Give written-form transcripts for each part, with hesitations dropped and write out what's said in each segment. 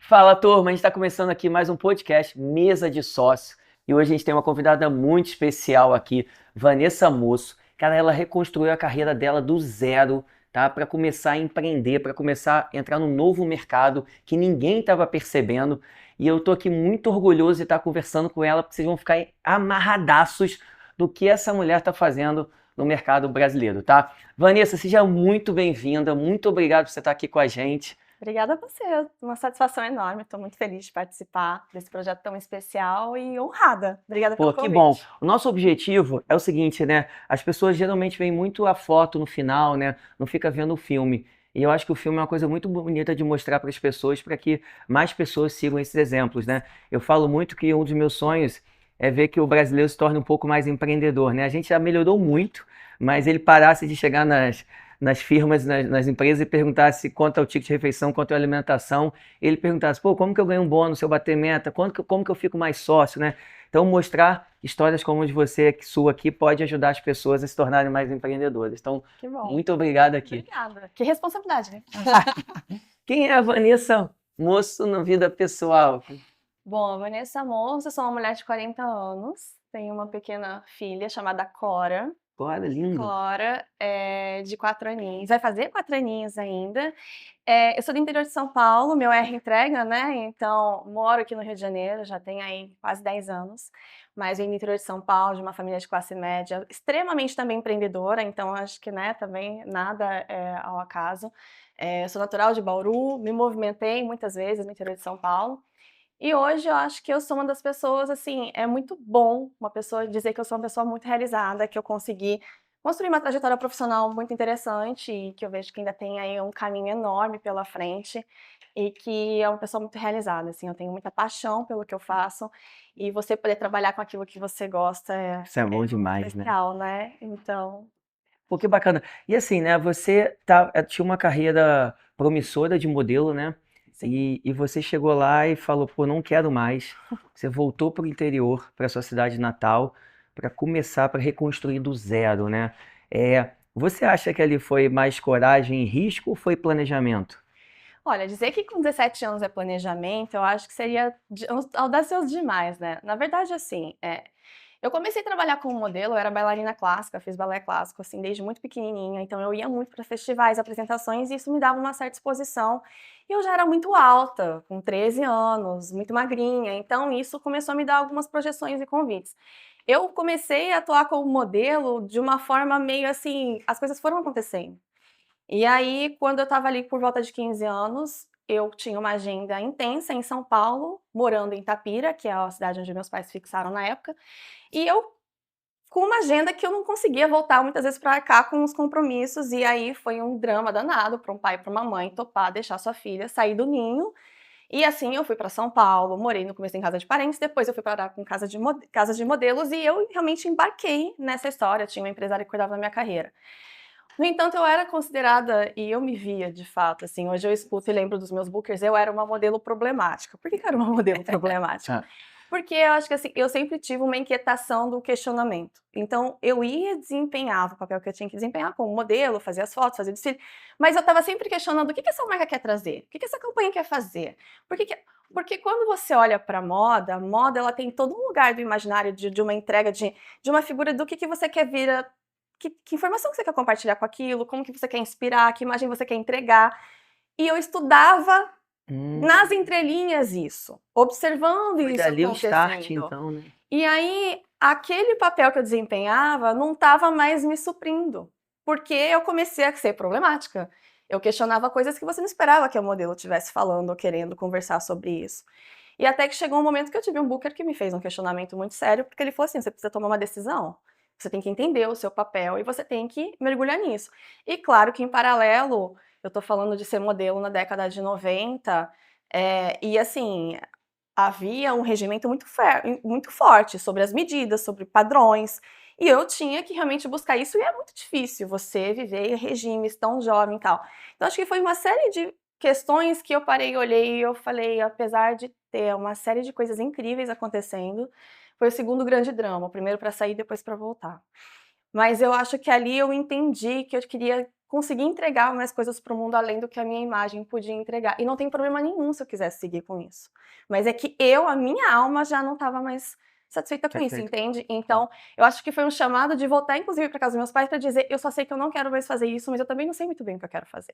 Fala, turma! A gente está começando aqui mais um podcast, Mesa de Sócio. E hoje a gente tem uma convidada muito especial aqui, Vanessa Moço. Cara, ela reconstruiu a carreira dela do zero, tá? Para começar a empreender, para começar a entrar num novo mercado que ninguém estava percebendo. E eu tô aqui muito orgulhoso de estar conversando com ela, porque vocês vão ficar amarradaços do que essa mulher está fazendo no mercado brasileiro, tá? Vanessa, seja muito bem-vinda, muito obrigado por você estar aqui com a gente. Obrigada a você, uma satisfação enorme, estou muito feliz de participar desse projeto tão especial e honrada. Obrigada Pô, pelo que bom. convite. O nosso objetivo é o seguinte, né? As pessoas geralmente veem muito a foto no final, né? Não fica vendo o filme. E eu acho que o filme é uma coisa muito bonita de mostrar para as pessoas, para que mais pessoas sigam esses exemplos, né? Eu falo muito que um dos meus sonhos é ver que o brasileiro se torne um pouco mais empreendedor, né? A gente já melhorou muito, mas ele parasse de chegar nas firmas, nas empresas e perguntasse quanto é o ticket de refeição, quanto é a alimentação. Ele perguntasse, pô, como que eu ganho um bônus se eu bater meta? Como que eu fico mais sócio, né? Então, mostrar histórias como a de você, sua aqui, pode ajudar as pessoas a se tornarem mais empreendedoras. Então, Que bom. muito obrigado aqui. Obrigada. Que responsabilidade, né? Quem é a Vanessa Moço na vida pessoal? Bom, a Vanessa Moça, sou uma mulher de 40 anos, tenho uma pequena filha chamada Cora. Olha, lindo. Cora é de 4 aninhos, vai fazer 4 aninhos ainda. Eu sou do interior de São Paulo, meu R entrega, né? Então, moro aqui no Rio de Janeiro, já tem aí quase 10 anos. Mas venho do interior de São Paulo, de uma família de classe média, extremamente também empreendedora, então acho que, né, também nada é ao acaso. Sou natural de Bauru, me movimentei muitas vezes no interior de São Paulo. E hoje eu acho que eu sou uma das pessoas, assim, é muito bom uma pessoa dizer que eu sou uma pessoa muito realizada, que eu consegui construir uma trajetória profissional muito interessante e que eu vejo que ainda tem aí um caminho enorme pela frente e que é uma pessoa muito realizada, assim, eu tenho muita paixão pelo que eu faço e você poder trabalhar com aquilo que você gosta Isso é bom muito demais, né? especial, né? Então, Pô, que bacana. E assim, né? Você tinha uma carreira promissora de modelo, né? sim. E você chegou lá e falou, pô, não quero mais. Você voltou para o interior, para sua cidade natal, para começar, para reconstruir do zero, né? Você acha que ali foi mais coragem e risco ou foi planejamento? Olha, dizer que com 17 anos é planejamento, eu acho que seria audacioso demais, né? Na verdade, assim, eu comecei a trabalhar como modelo, eu era bailarina clássica, fiz balé clássico, assim, desde muito pequenininha, então eu ia muito para festivais, apresentações, e isso me dava uma certa exposição. E eu já era muito alta, com 13 anos, muito magrinha, então isso começou a me dar algumas projeções e convites. Eu comecei a atuar como modelo de uma forma meio assim, as coisas foram acontecendo. E aí, quando eu estava ali por volta de 15 anos, eu tinha uma agenda intensa em São Paulo, morando em Itapira, que é a cidade onde meus pais fixaram na época, e eu com uma agenda que eu não conseguia voltar muitas vezes para cá com os compromissos, e aí foi um drama danado para um pai e para uma mãe topar deixar sua filha sair do ninho. E assim eu fui para São Paulo, morei no começo em casa de parentes, depois eu fui parar com casas de modelos e eu realmente embarquei nessa história, tinha uma empresária que cuidava da minha carreira. No entanto, eu era considerada, e eu me via de fato, assim, hoje eu escuto e lembro dos meus bookers, eu era uma modelo problemática. Por que eu era uma modelo problemática? Ah, Porque eu acho que assim, eu sempre tive uma inquietação do questionamento. Então, eu ia desempenhar o papel que eu tinha que desempenhar como modelo, fazia as fotos, fazia desfile, mas eu estava sempre questionando o que essa marca quer trazer, o que essa campanha quer fazer. Por que que- Porque quando você olha para a moda ela tem todo um lugar do imaginário de uma entrega, de uma figura do que você quer vir a que informação que você quer compartilhar com aquilo, como que você quer inspirar, que imagem você quer entregar. E eu estudava nas entrelinhas isso, observando foi isso dali o start, acontecendo. então, né? E aí, aquele papel que eu desempenhava não estava mais me suprindo, porque eu comecei a ser problemática. Eu questionava coisas que você não esperava que o modelo estivesse falando ou querendo conversar sobre isso. E até que chegou um momento que eu tive um booker que me fez um questionamento muito sério, porque ele falou assim: você precisa tomar uma decisão. Você tem que entender o seu papel e você tem que mergulhar nisso. E claro que em paralelo, eu tô falando de ser modelo na década de 90, e assim, havia um regimento muito forte sobre as medidas, sobre padrões, e eu tinha que realmente buscar isso, e é muito difícil você viver em regimes tão jovem e tal. Então acho que foi uma série de questões que eu parei, olhei e eu falei, apesar de ter uma série de coisas incríveis acontecendo, foi o segundo grande drama, o primeiro para sair, depois para voltar. Mas eu acho que ali eu entendi que eu queria conseguir entregar mais coisas para o mundo além do que a minha imagem podia entregar. E não tem problema nenhum se eu quisesse seguir com isso. Mas é que a minha alma já não estava mais satisfeita com isso, Perfeito. entende? Então, eu acho que foi um chamado de voltar, inclusive, para casa dos meus pais para dizer, eu só sei que eu não quero mais fazer isso, mas eu também não sei muito bem o que eu quero fazer.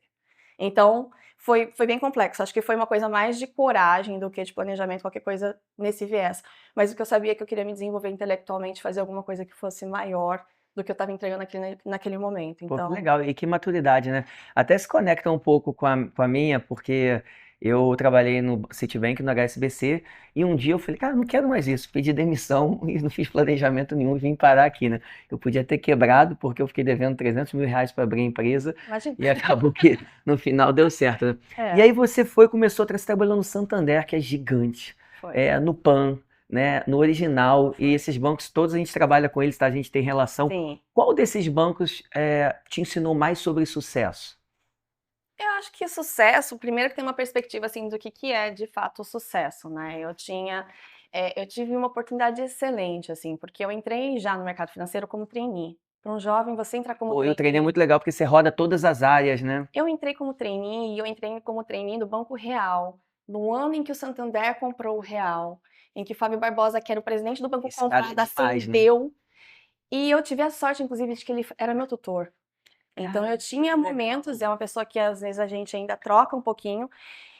Então, foi bem complexo. Acho que foi uma coisa mais de coragem do que de planejamento, qualquer coisa nesse viés. Mas o que eu sabia é que eu queria me desenvolver intelectualmente, fazer alguma coisa que fosse maior do que eu estava entregando naquele momento. Pô, que Então, legal. E que maturidade, né? Até se conecta um pouco com a minha, porque eu trabalhei no Citibank, no HSBC, e um dia eu falei, cara, não quero mais isso. Pedi demissão e não fiz planejamento nenhum e vim parar aqui, né? Eu podia ter quebrado, porque eu fiquei devendo R$ 300 mil para abrir a empresa imagina. e acabou que no final deu certo, né? E É, aí você começou a trabalhar no Santander, que é gigante, foi. no PAN, né? No Original, e esses bancos todos a gente trabalha com eles, tá? A gente tem relação. Sim. Qual desses bancos te ensinou mais sobre sucesso? Eu acho que sucesso, primeiro que tem uma perspectiva, assim, do que é de fato o sucesso, né? Eu tive uma oportunidade excelente, assim, porque eu entrei já no mercado financeiro como trainee. Para um jovem, você entrar como Pô, e o treino é trainee. muito legal porque você roda todas as áreas, né? Eu entrei como trainee e eu entrei como trainee do Banco Real, no ano em que o Santander comprou o Real, em que Fábio Barbosa, que era o presidente do banco Esse cara é comprado, demais, né? ascendeu. E eu tive a sorte, inclusive, de que ele era meu tutor. Então eu Cara, tinha que momentos, legal. é uma pessoa que às vezes a gente ainda troca um pouquinho.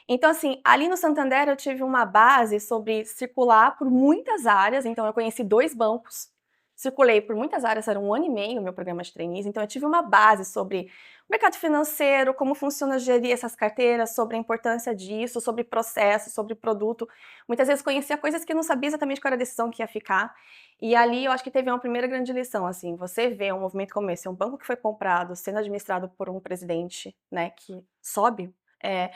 Então, assim, ali no Santander eu tive uma base sobre circular por muitas áreas. Então, eu conheci 2 bancos, circulei por muitas áreas, era 1 ano e meio o meu programa de trainees. Então, eu tive uma base sobre o mercado financeiro, como funciona gerir essas carteiras, sobre a importância disso, sobre processo, sobre produto. Muitas vezes conhecia coisas que eu não sabia exatamente qual era a decisão que ia ficar. E ali eu acho que teve uma primeira grande lição, assim, você vê um movimento como esse, um banco que foi comprado, sendo administrado por um presidente, né, que sobe, é,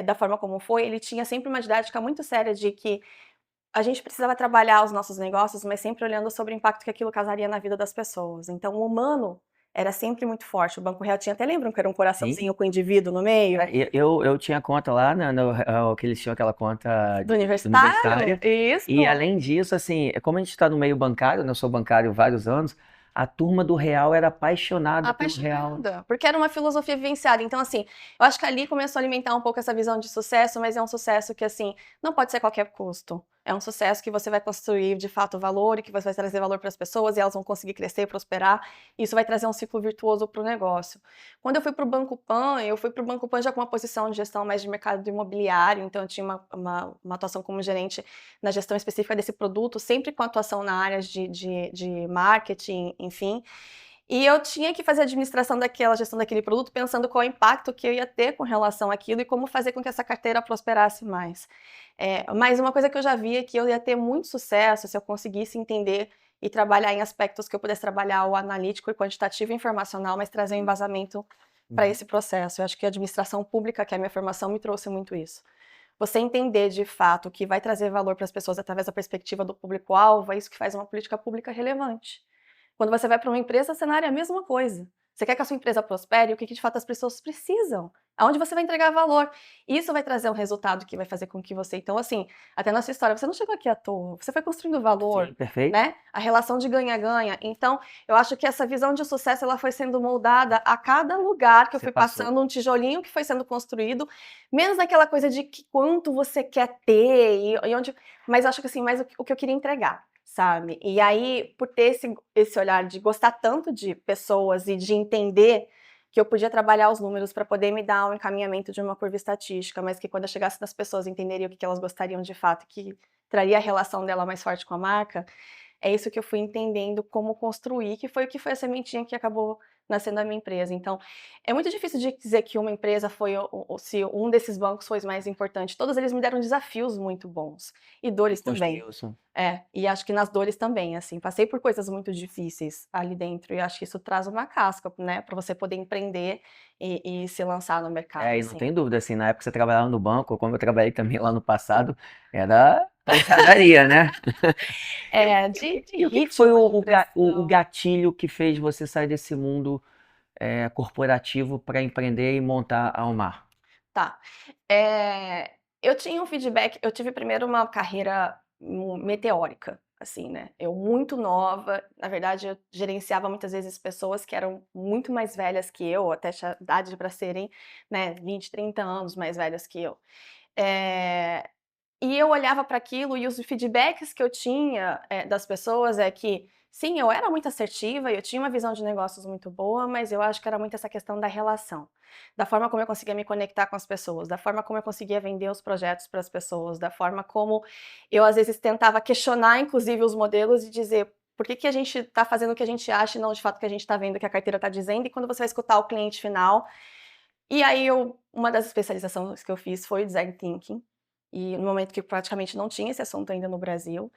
da forma como foi, ele tinha sempre uma didática muito séria de que a gente precisava trabalhar os nossos negócios, mas sempre olhando sobre o impacto que aquilo causaria na vida das pessoas. Então, o humano era sempre muito forte. O Banco Real tinha, até lembram que era um Sim. coraçãozinho com o indivíduo no meio? Eu tinha conta lá, né, que eles tinham aquela conta Do universitário? universitária. E Isso! além disso, assim, como a gente está no meio bancário, né, eu sou bancário há vários anos, a turma do Real era apaixonada pelo Real. Apaixonada, porque era uma filosofia vivenciada. Então, assim, eu acho que ali começou a alimentar um pouco essa visão de sucesso, mas é um sucesso que, assim, não pode ser a qualquer custo. É um sucesso que você vai construir, de fato, valor e que você vai trazer valor para as pessoas e elas vão conseguir crescer, prosperar. E isso vai trazer um ciclo virtuoso para o negócio. Quando eu fui para o Banco Pan, eu fui para o Banco Pan já com uma posição de gestão mais de mercado imobiliário, então eu tinha uma atuação como gerente na gestão específica desse produto, sempre com atuação na área de marketing, enfim. E eu tinha que fazer a administração daquela gestão daquele produto, pensando qual o impacto que eu ia ter com relação àquilo e como fazer com que essa carteira prosperasse mais. Mas uma coisa que eu já via é que eu ia ter muito sucesso se eu conseguisse entender e trabalhar em aspectos que eu pudesse trabalhar o analítico e quantitativo e informacional, mas trazer um embasamento para Uhum. esse processo. Eu acho que a administração pública, que é a minha formação, me trouxe muito isso. Você entender de fato o que vai trazer valor para as pessoas através da perspectiva do público-alvo, é isso que faz uma política pública relevante. Quando você vai para uma empresa, o cenário é a mesma coisa. Você quer que a sua empresa prospere, o que de fato as pessoas precisam? Aonde você vai entregar valor? Isso vai trazer um resultado que vai fazer com que você. Então, assim, até na sua história, você não chegou aqui à toa, você foi construindo valor, Sim, perfeito. né? A relação de ganha-ganha. Então, eu acho que essa visão de sucesso ela foi sendo moldada a cada lugar que eu Você fui passou. passando, um tijolinho que foi sendo construído, menos naquela coisa de que quanto você quer ter e onde. Mas eu acho que assim, mais o que eu queria entregar, sabe? E aí, por ter esse olhar de gostar tanto de pessoas e de entender que eu podia trabalhar os números para poder me dar um encaminhamento de uma curva estatística, mas que quando eu chegasse nas pessoas entenderiam o que elas gostariam de fato, que traria a relação dela mais forte com a marca, é isso que eu fui entendendo como construir, que foi a sementinha que acabou nascendo a minha empresa. Então, é muito difícil de dizer que uma empresa foi, se um desses bancos foi o mais importante. Todos eles me deram desafios muito bons. E E dores também. construiu isso. E acho que nas dores também, assim, passei por coisas muito difíceis ali dentro e acho que isso traz uma casca, né, para você poder empreender e se lançar no mercado, E não assim. tem dúvida, assim, na época que você trabalhava no banco, como eu trabalhei também lá no passado, era pancadaria, né? De E o que foi ritmo, de o pressão. gatilho que fez você sair desse mundo corporativo para empreender e montar a Almar? Tá. Eu tinha um feedback, eu tive primeiro uma carreira meteórica. assim, né? Eu muito nova, na verdade eu gerenciava muitas vezes pessoas que eram muito mais velhas que eu, até tinha idade para serem, né, 20, 30 anos mais velhas que eu. Eh, e eu olhava para aquilo e os feedbacks que eu tinha, das pessoas é que, sim, eu era muito assertiva, eu tinha uma visão de negócios muito boa, mas eu acho que era muito essa questão da relação, da forma como eu conseguia me conectar com as pessoas, da forma como eu conseguia vender os projetos para as pessoas, da forma como eu às vezes tentava questionar, inclusive, os modelos e dizer por que que a gente está fazendo o que a gente acha e não de fato o que a gente está vendo que a carteira está dizendo, e quando você vai escutar o cliente final. E aí uma das especializações que eu fiz foi Design Thinking, e no momento que praticamente não tinha esse assunto ainda no Brasil.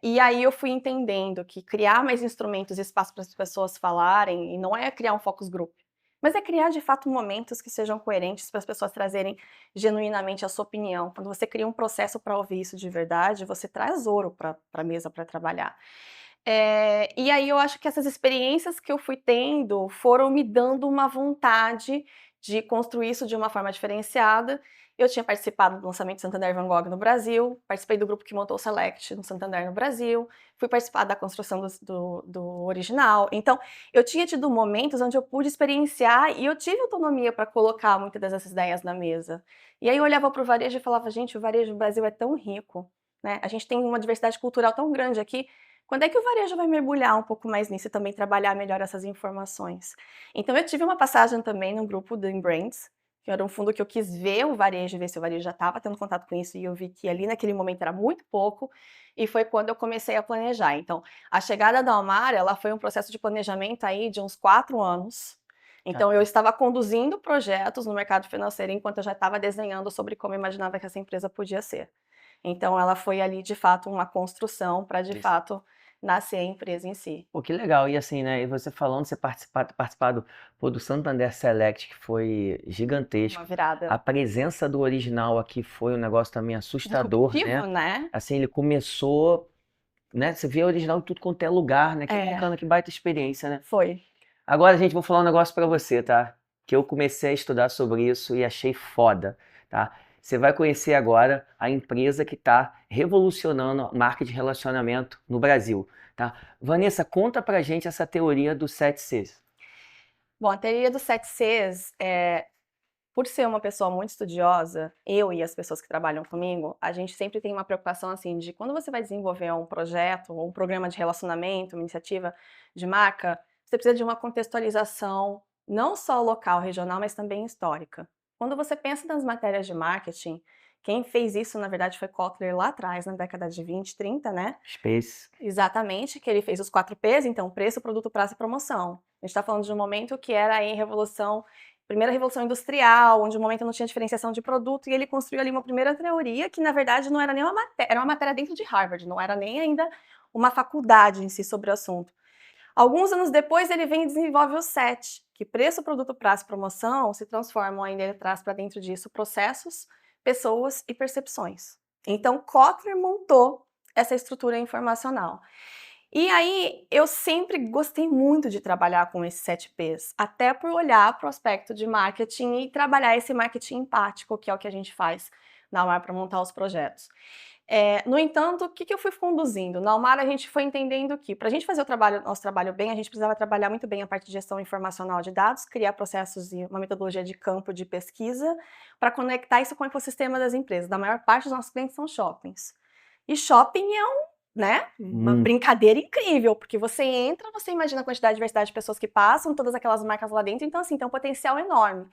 E aí eu fui entendendo que criar mais instrumentos e espaço para as pessoas falarem, e não é criar um focus group, mas é criar de fato momentos que sejam coerentes para as pessoas trazerem genuinamente a sua opinião. Quando você cria um processo para ouvir isso de verdade, você traz ouro para a mesa para trabalhar. E aí eu acho que essas experiências que eu fui tendo foram me dando uma vontade de construir isso de uma forma diferenciada. Eu tinha participado do lançamento do Santander Van Gogh no Brasil, participei do grupo que montou o Select no Santander no Brasil, fui participar da construção do original. Então, eu tinha tido momentos onde eu pude experienciar e eu tive autonomia para colocar muitas dessas ideias na mesa. E aí eu olhava para o varejo e falava, gente, o varejo do Brasil é tão rico, né? A gente tem uma diversidade cultural tão grande aqui. Quando é que o varejo vai mergulhar um pouco mais nisso e também trabalhar melhor essas informações? Então eu tive uma passagem também no grupo do Brands, que era um fundo que eu quis ver o varejo, ver se o varejo já estava tendo contato com isso, e eu vi que ali naquele momento era muito pouco, e foi quando eu comecei a planejar. Então, a chegada da Almar, ela foi um processo de planejamento aí de uns 4 anos. Então, eu estava conduzindo projetos no mercado financeiro enquanto eu já estava desenhando sobre como eu imaginava que essa empresa podia ser. Então, ela foi ali, de fato, uma construção para, de Isso. fato, nascer a empresa em si. Pô, que legal. E assim, né? E você falando, você participado, pô, do Santander Select, que foi Uma gigantesco. A virada presença do original aqui foi um negócio também assustador, disruptivo, né? né? Assim, ele começou, né? Você vê o original em tudo quanto é lugar, né? Que É, bacana, que baita experiência, né? foi. Agora, gente, vou falar um negócio pra você, tá? Que eu comecei a estudar sobre isso e achei foda, tá? Você vai conhecer agora a empresa que está revolucionando a marca de relacionamento no Brasil, tá? Vanessa, conta pra gente essa teoria dos 7 Cs. Bom, a teoria dos 7 Cs, por ser uma pessoa muito estudiosa, eu e as pessoas que trabalham comigo, a gente sempre tem uma preocupação assim de quando você vai desenvolver um projeto, ou um programa de relacionamento, uma iniciativa de marca, você precisa de uma contextualização não só local, regional, mas também histórica. Quando você pensa nas matérias de marketing, quem fez isso, na verdade, foi Kotler lá atrás, na década de 20, 30, né? Space. Exatamente, que ele fez os 4 P's, então preço, produto, prazo e promoção. A gente está falando de um momento que era aí primeira revolução industrial, onde o momento não tinha diferenciação de produto, e ele construiu ali uma primeira teoria que, na verdade, não era nem uma matéria, era uma matéria dentro de Harvard, não era nem ainda uma faculdade em si sobre o assunto. Alguns anos depois, ele vem e desenvolve o 7, que preço, produto, prazo e promoção se transformam ainda, ele traz para dentro disso processos, pessoas e percepções. Então, Kotler montou essa estrutura informacional. E aí, eu sempre gostei muito de trabalhar com esses 7 P's, até por olhar para o aspecto de marketing e trabalhar esse marketing empático, que é o que a gente faz na Almar para montar os projetos. No entanto, o que eu fui conduzindo? Na Almar, a gente foi entendendo que, para a gente fazer nosso trabalho bem, a gente precisava trabalhar muito bem a parte de gestão informacional de dados, criar processos e uma metodologia de campo de pesquisa, para conectar isso com o ecossistema das empresas. Da maior parte dos nossos clientes são shoppings. E shopping é né, uma brincadeira incrível, porque você entra, você imagina a quantidade de diversidade de pessoas que passam, todas aquelas marcas lá dentro, então assim, tem um potencial enorme.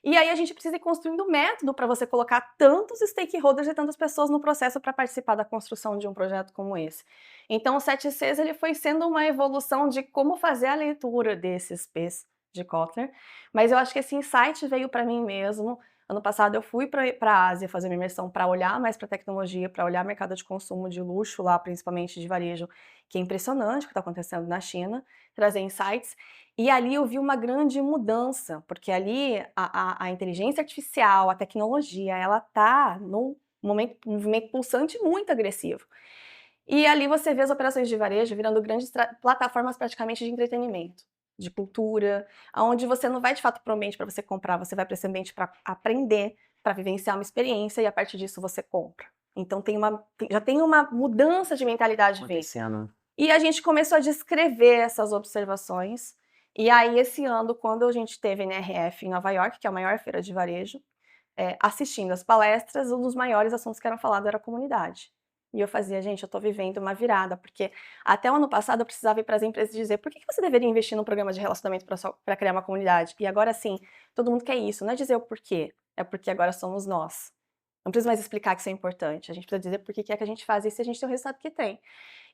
E aí a gente precisa ir construindo um método para você colocar tantos stakeholders e tantas pessoas no processo para participar da construção de um projeto como esse. Então o 7Cs ele foi sendo uma evolução de como fazer a leitura desses Ps de Kotler, mas eu acho que esse insight veio para mim mesmo. Ano passado eu fui para a Ásia fazer uma imersão para olhar mais para tecnologia, para olhar mercado de consumo de luxo lá, principalmente de varejo, que é impressionante o que está acontecendo na China, trazer insights. E ali eu vi uma grande mudança, porque ali a inteligência artificial, a tecnologia, ela está num movimento pulsante muito agressivo. E ali você vê as operações de varejo virando grandes plataformas praticamente de entretenimento, de cultura, onde você não vai de fato para o ambiente para você comprar, você vai para esse ambiente para aprender, para vivenciar uma experiência e a partir disso você compra. Então já tem uma mudança de mentalidade vindo. Acontecendo. E a gente começou a descrever essas observações. E aí, esse ano, quando a gente teve NRF em Nova York, que é a maior feira de varejo, assistindo as palestras, um dos maiores assuntos que eram falados era a comunidade. E eu fazia, gente, eu estou vivendo uma virada, porque até o ano passado eu precisava ir para as empresas dizer por que você deveria investir num programa de relacionamento para criar uma comunidade? E agora sim, todo mundo quer isso. Não é dizer o porquê, é porque agora somos nós. Não precisa mais explicar que isso é importante. A gente precisa dizer por que é que a gente faz isso e a gente tem o resultado que tem.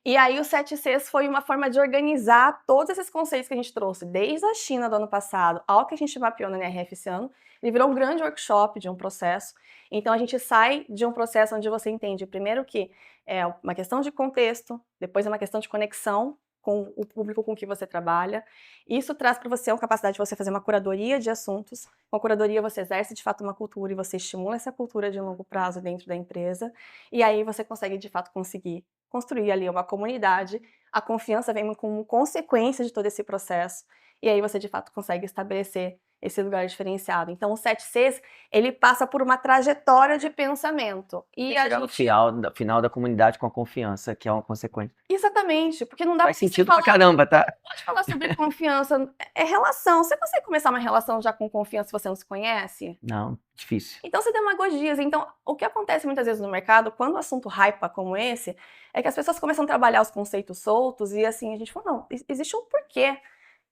E aí o 7Cs foi uma forma de organizar todos esses conceitos que a gente trouxe, desde a China do ano passado ao que a gente mapeou no NRF esse ano. Ele virou um grande workshop de um processo. Então a gente sai de um processo onde você entende primeiro que é uma questão de contexto, depois é uma questão de conexão com o público com que você trabalha. Isso traz para você a capacidade de você fazer uma curadoria de assuntos. Com a curadoria você exerce de fato uma cultura e você estimula essa cultura de longo prazo dentro da empresa. E aí você consegue de fato conseguir construir ali uma comunidade. A confiança vem como consequência de todo esse processo. E aí você de fato consegue estabelecer esse lugar diferenciado. Então o 7Cs, ele passa por uma trajetória de pensamento. E chegar no final da comunidade com a confiança, que é uma consequência. Exatamente, porque não dá Faz sentido pra caramba, tá? Pode falar sobre confiança, é relação. Você consegue começar uma relação já com confiança se você não se conhece? Não, difícil. Então você demagogias. Então, o que acontece muitas vezes no mercado, quando o assunto hypa como esse, é que as pessoas começam a trabalhar os conceitos soltos e assim, a gente fala, não, existe um porquê.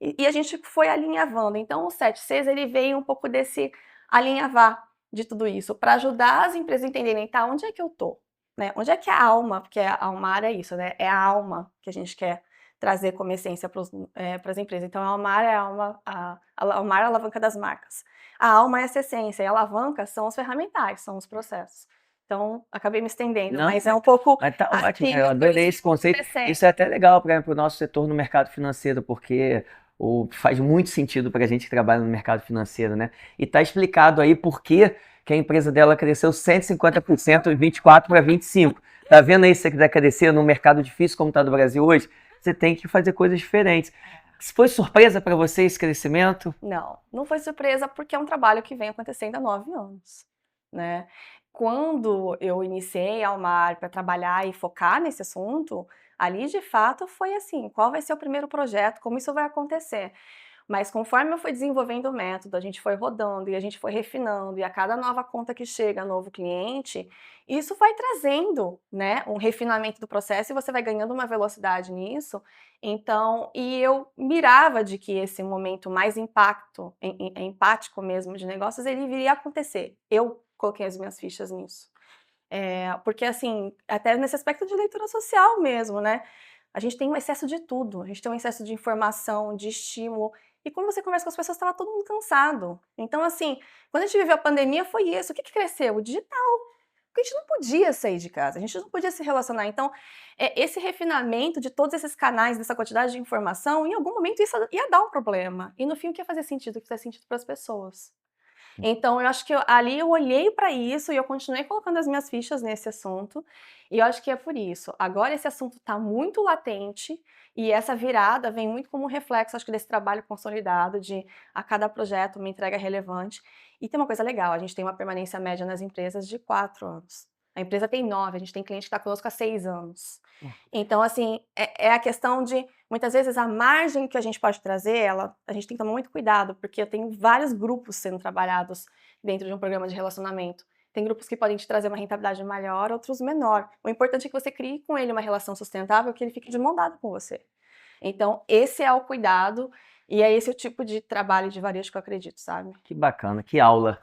E a gente foi alinhavando. Então, o 7Cs, ele veio um pouco desse alinhavar de tudo isso, para ajudar as empresas a entenderem, tá, onde é que eu tô? Né? Onde é que é a alma? Porque a Almar é isso, né? É a alma que a gente quer trazer como essência para as empresas. Então, a Almar é a Almar é a alavanca das marcas. A alma é essa essência, e a alavanca são os ferramentais, são os processos. Então, acabei me estendendo, Não, mas é um pouco mas tá ótimo, assim, eu adorei esse conceito. Isso é até legal para o nosso setor no mercado financeiro, porque faz muito sentido para a gente que trabalha no mercado financeiro, né? E tá explicado aí por que a empresa dela cresceu 150% de 24 para 25. Tá vendo aí se você quiser crescer num mercado difícil como está do Brasil hoje? Você tem que fazer coisas diferentes. Foi surpresa para você esse crescimento? Não, não foi surpresa porque é um trabalho que vem acontecendo há 9 anos, né? Quando eu iniciei a Almar para trabalhar e focar nesse assunto, ali de fato foi assim, qual vai ser o primeiro projeto, como isso vai acontecer? Mas conforme eu fui desenvolvendo o método, a gente foi rodando e a gente foi refinando, e a cada nova conta que chega, novo cliente, isso vai trazendo, né, um refinamento do processo e você vai ganhando uma velocidade nisso. Então, e eu mirava de que esse momento mais empático mesmo de negócios, ele viria a acontecer. Eu coloquei as minhas fichas nisso. Porque assim, até nesse aspecto de leitura social mesmo, né? A gente tem um excesso de tudo, a gente tem um excesso de informação, de estímulo. E quando você conversa com as pessoas, estava todo mundo cansado. Então, assim, quando a gente viveu a pandemia, foi isso. O que cresceu? O digital. Porque a gente não podia sair de casa, a gente não podia se relacionar. Então, esse refinamento de todos esses canais, dessa quantidade de informação, em algum momento isso ia dar um problema. E no fim, o que ia fazer sentido? O que faz sentido para as pessoas. Então, eu acho que ali eu olhei para isso e eu continuei colocando as minhas fichas nesse assunto. E eu acho que é por isso. Agora esse assunto está muito latente e essa virada vem muito como um reflexo, acho que desse trabalho consolidado de a cada projeto uma entrega relevante. E tem uma coisa legal, a gente tem uma permanência média nas empresas de 4 anos. A empresa tem 9, a gente tem cliente que está conosco há 6 anos. Então, assim, é a questão de, muitas vezes, a margem que a gente pode trazer, a gente tem que tomar muito cuidado, porque eu tenho vários grupos sendo trabalhados dentro de um programa de relacionamento. Tem grupos que podem te trazer uma rentabilidade maior, outros menor. O importante é que você crie com ele uma relação sustentável, que ele fique de mão dada com você. Então, esse é o cuidado e é esse o tipo de trabalho de varejo que eu acredito, sabe? Que bacana, que aula.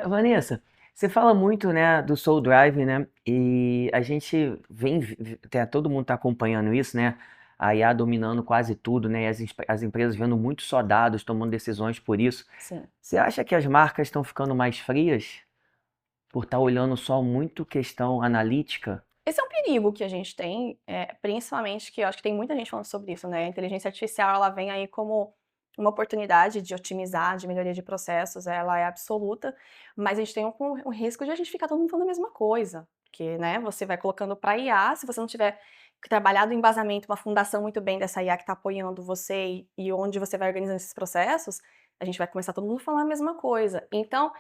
Vanessa, você fala muito, né, do Soul Drive, né? E a gente todo mundo está acompanhando isso, né? A IA dominando quase tudo, né? E as empresas vendo muitos só dados, tomando decisões por isso. Sim. Você acha que as marcas estão ficando mais frias por estar olhando só muito questão analítica? Esse é um perigo que a gente tem, principalmente que eu acho que tem muita gente falando sobre isso, né? A inteligência artificial, ela vem aí como uma oportunidade de otimizar, de melhoria de processos, ela é absoluta, mas a gente tem um risco de a gente ficar todo mundo falando a mesma coisa, porque, né, você vai colocando para IA, se você não tiver trabalhado o embasamento, uma fundação muito bem dessa IA que está apoiando você e onde você vai organizando esses processos, a gente vai começar todo mundo a falar a mesma coisa. Então,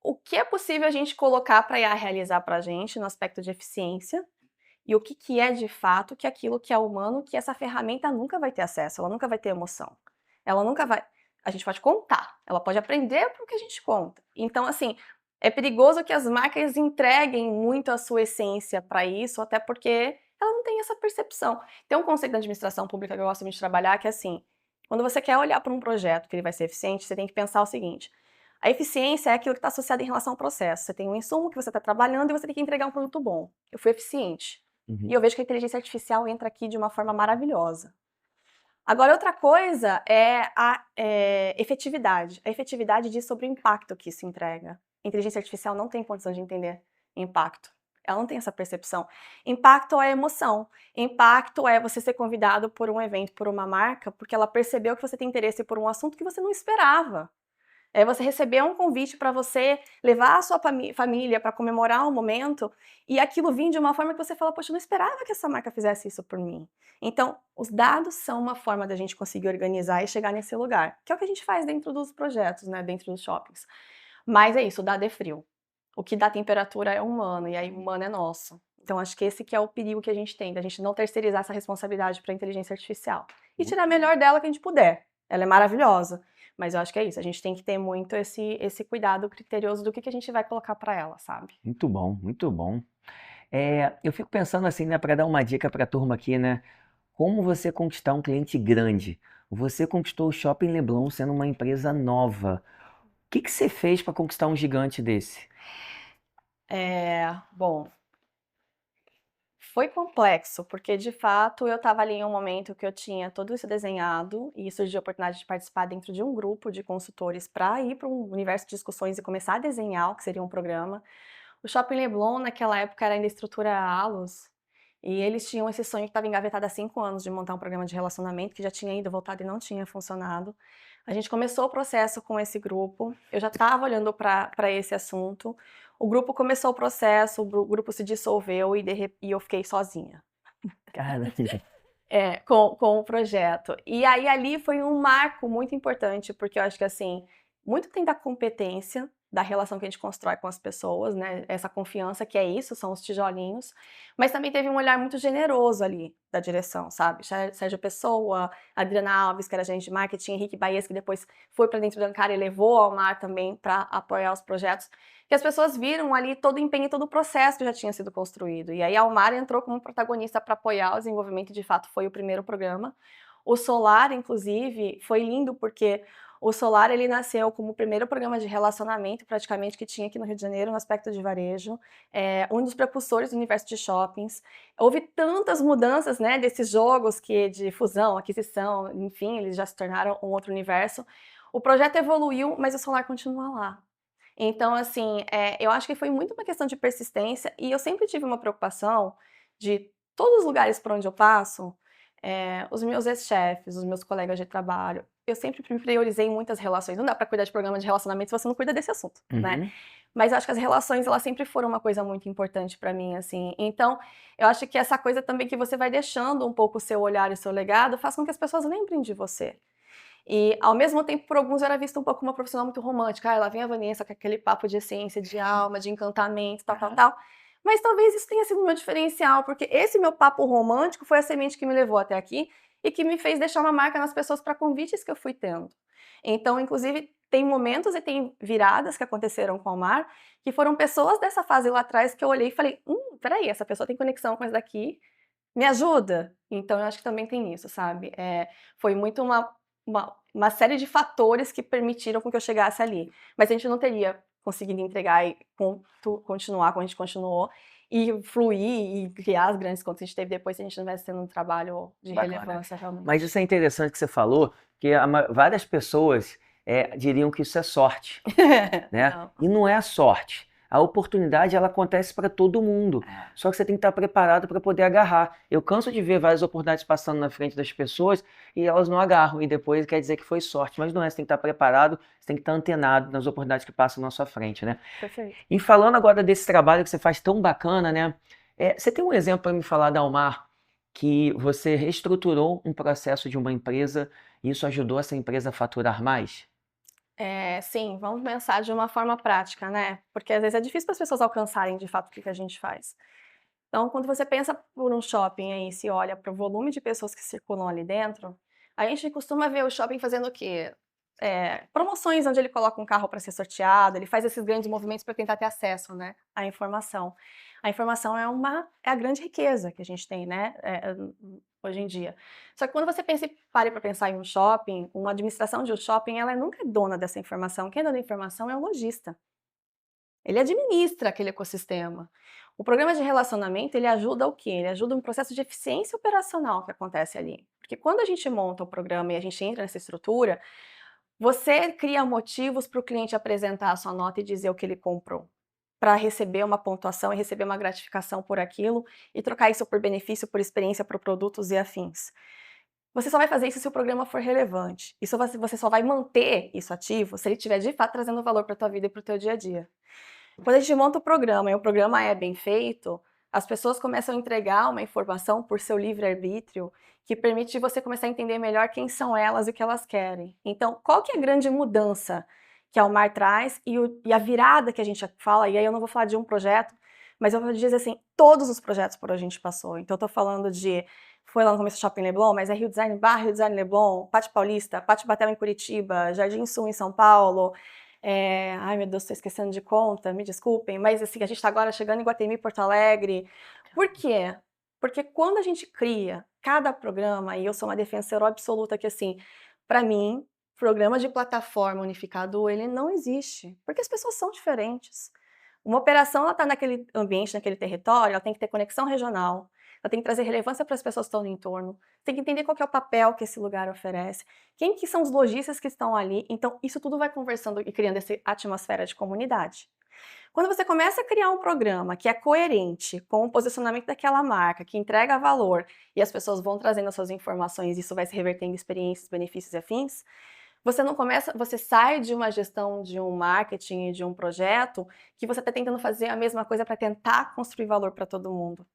o que é possível a gente colocar para a IA realizar para a gente no aspecto de eficiência e o que, que é de fato que aquilo que é humano, que essa ferramenta nunca vai ter acesso, ela nunca vai ter emoção. Ela nunca vai. A gente pode contar, ela pode aprender para o que a gente conta. Então, assim, é perigoso que as marcas entreguem muito a sua essência para isso, até porque ela não tem essa percepção. Tem um conceito da administração pública que eu gosto muito de trabalhar, que é assim, quando você quer olhar para um projeto que ele vai ser eficiente, você tem que pensar o seguinte: a eficiência é aquilo que está associado em relação ao processo. Você tem um insumo que você está trabalhando e você tem que entregar um produto bom. Eu fui eficiente. E Uhum. eu vejo que a inteligência artificial entra aqui de uma forma maravilhosa. Agora, outra coisa é a efetividade. A efetividade diz sobre o impacto que isso entrega. A inteligência artificial não tem condição de entender impacto. Ela não tem essa percepção. Impacto é emoção. Impacto é você ser convidado por um evento, por uma marca, porque ela percebeu que você tem interesse por um assunto que você não esperava. É você receber um convite para você levar a sua família para comemorar um momento e aquilo vir de uma forma que você fala, poxa, eu não esperava que essa marca fizesse isso por mim. Então, os dados são uma forma da gente conseguir organizar e chegar nesse lugar, que é o que a gente faz dentro dos projetos, né, dentro dos shoppings. Mas é isso, o dado é frio. O que dá temperatura é humano, e aí humano é nosso. Então, acho que esse que é o perigo que a gente tem, da gente não terceirizar essa responsabilidade para a inteligência artificial. E tirar melhor dela que a gente puder. Ela é maravilhosa. Mas eu acho que é isso, a gente tem que ter muito esse cuidado criterioso do que a gente vai colocar para ela, sabe? Muito bom, muito bom. Eu fico pensando assim, né, para dar uma dica para a turma aqui, né? Como você conquistar um cliente grande? Você conquistou o Shopping Leblon sendo uma empresa nova. O que que você fez para conquistar um gigante desse? Bom, foi complexo, porque de fato eu estava ali em um momento que eu tinha tudo isso desenhado e surgiu a oportunidade de participar dentro de um grupo de consultores para ir para um universo de discussões e começar a desenhar o que seria um programa. O Shopping Leblon, naquela época, era ainda estrutura Alus, e eles tinham esse sonho que estava engavetado há 5 anos de montar um programa de relacionamento que já tinha ido, voltado e não tinha funcionado. A gente começou o processo com esse grupo, eu já estava olhando para esse assunto, o grupo começou o processo, o grupo se dissolveu e eu fiquei sozinha. Cara, Com o projeto. E aí ali foi um marco muito importante, porque eu acho que assim, muito tem da competência, da relação que a gente constrói com as pessoas, né? Essa confiança que é isso, são os tijolinhos, mas também teve um olhar muito generoso ali da direção, sabe? Sérgio Pessoa, Adriana Alves, que era gerente de marketing, Henrique Baez, que depois foi para dentro do Ancara e levou ao mar também para apoiar os projetos, que as pessoas viram ali todo o empenho e todo o processo que já tinha sido construído. E aí a Almar entrou como protagonista para apoiar o desenvolvimento, e de fato foi o primeiro programa. O Solar, inclusive, foi lindo porque o Solar ele nasceu como o primeiro programa de relacionamento praticamente que tinha aqui no Rio de Janeiro no aspecto de varejo, um dos precursores do universo de shoppings. Houve tantas mudanças, né, desses jogos que de fusão, aquisição, enfim, eles já se tornaram um outro universo. O projeto evoluiu, mas o Solar continua lá. Então, assim, eu acho que foi muito uma questão de persistência e eu sempre tive uma preocupação de todos os lugares por onde eu passo, os meus ex-chefes, os meus colegas de trabalho, eu sempre priorizei muitas relações. Não dá para cuidar de programa de relacionamento se você não cuida desse assunto, né? uhum. Mas eu acho que as relações, elas sempre foram uma coisa muito importante para mim, assim. Então, eu acho que essa coisa também que você vai deixando um pouco o seu olhar e o seu legado faz com que as pessoas lembrem de você. E, ao mesmo tempo, por alguns eu era vista um pouco como uma profissional muito romântica. Ah, lá vem a Vanessa com aquele papo de essência, de alma, de encantamento, tal, tal, tal. Mas talvez isso tenha sido o meu diferencial, porque esse meu papo romântico foi a semente que me levou até aqui e que me fez deixar uma marca nas pessoas para convites que eu fui tendo. Então, inclusive, tem momentos e tem viradas que aconteceram com o Mar, que foram pessoas dessa fase lá atrás que eu olhei e falei, peraí, essa pessoa tem conexão com essa daqui, me ajuda? Então, eu acho que também tem isso, sabe? Foi muito uma série de fatores que permitiram com que eu chegasse ali. Mas a gente não teria conseguido entregar e continuar como a gente continuou, e fluir e criar as grandes contas que a gente teve depois se a gente não tivesse tendo um trabalho de Bacana. relevância Mas realmente. isso é interessante que você falou, que várias pessoas diriam que isso é sorte, né? Não. E não é sorte. A oportunidade ela acontece para todo mundo. Só que você tem que estar preparado para poder agarrar. Eu canso de ver várias oportunidades passando na frente das pessoas e elas não agarram. E depois quer dizer que foi sorte. Mas não é, você tem que estar preparado, você tem que estar antenado nas oportunidades que passam na sua frente, né? Perfeito. E falando agora desse trabalho que você faz tão bacana, né? Você tem um exemplo para me falar da Almar, que você reestruturou um processo de uma empresa e isso ajudou essa empresa a faturar mais? Sim, vamos pensar de uma forma prática, né? Porque às vezes é difícil para as pessoas alcançarem de fato o que a gente faz. Então, quando você pensa por um shopping aí, se olha para o volume de pessoas que circulam ali dentro, a gente costuma ver o shopping fazendo o quê? Promoções onde ele coloca um carro para ser sorteado, ele faz esses grandes movimentos para tentar ter acesso, né, à informação. A informação é a grande riqueza que a gente tem, né, hoje em dia. Só que quando você pensa e pare para pensar em um shopping, uma administração de um shopping, ela nunca é dona dessa informação. Quem é dona da informação é o lojista. Ele administra aquele ecossistema. O programa de relacionamento, ele ajuda o quê? Ele ajuda um processo de eficiência operacional que acontece ali. Porque quando a gente monta o programa e a gente entra nessa estrutura, você cria motivos para o cliente apresentar a sua nota e dizer o que ele comprou, para receber uma pontuação e receber uma gratificação por aquilo e trocar isso por benefício, por experiência, por produtos e afins. Você só vai fazer isso se o programa for relevante. Você só vai manter isso ativo se ele estiver de fato trazendo valor para a tua vida e para o teu dia a dia. Quando a gente monta o programa e o programa é bem feito, as pessoas começam a entregar uma informação por seu livre-arbítrio que permite você começar a entender melhor quem são elas e o que elas querem. Então, qual que é a grande mudança que a Almar traz e a virada que a gente fala, e aí eu não vou falar de um projeto, mas eu vou dizer assim, todos os projetos por onde a gente passou. Então, eu tô falando de, foi lá no começo do Shopping Leblon, mas é Rio Design Bar, Rio Design Leblon, Pátio Paulista, Pátio Batel em Curitiba, Jardim Sul em São Paulo, ai meu Deus, estou esquecendo de conta, me desculpem, mas assim, a gente está agora chegando em Guatemi, Porto Alegre. Por quê? Porque quando a gente cria cada programa, e eu sou uma defensora absoluta que assim, para mim, programa de plataforma unificado, ele não existe, porque as pessoas são diferentes. Uma operação, ela está naquele ambiente, naquele território, ela tem que ter conexão regional, ela tem que trazer relevância para as pessoas que estão no entorno, tem que entender qual que é o papel que esse lugar oferece, quem que são os lojistas que estão ali. Então, isso tudo vai conversando e criando essa atmosfera de comunidade. Quando você começa a criar um programa que é coerente com o posicionamento daquela marca, que entrega valor e as pessoas vão trazendo as suas informações, isso vai se reverter em experiências, benefícios e afins, você não começa, você sai de uma gestão de um marketing e de um projeto que você está tentando fazer a mesma coisa para tentar construir valor para todo mundo.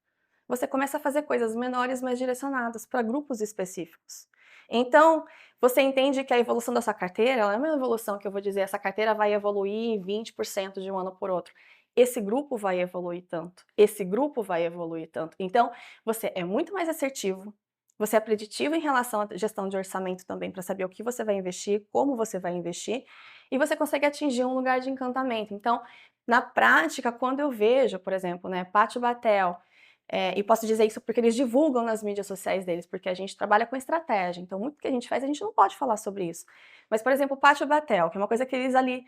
Você começa a fazer coisas menores, mas direcionadas para grupos específicos. Então, você entende que a evolução da sua carteira, ela é uma evolução que eu vou dizer, essa carteira vai evoluir 20% de um ano por outro. Esse grupo vai evoluir tanto, esse grupo vai evoluir tanto. Então, você é muito mais assertivo, você é preditivo em relação à gestão de orçamento também, para saber o que você vai investir, como você vai investir, e você consegue atingir um lugar de encantamento. Então, na prática, quando eu vejo, por exemplo, né, Pátio Batel, e posso dizer isso porque eles divulgam nas mídias sociais deles, porque a gente trabalha com estratégia. Então, muito que a gente faz, a gente não pode falar sobre isso. Mas, por exemplo, o Pátio Batel, que é uma coisa que eles ali.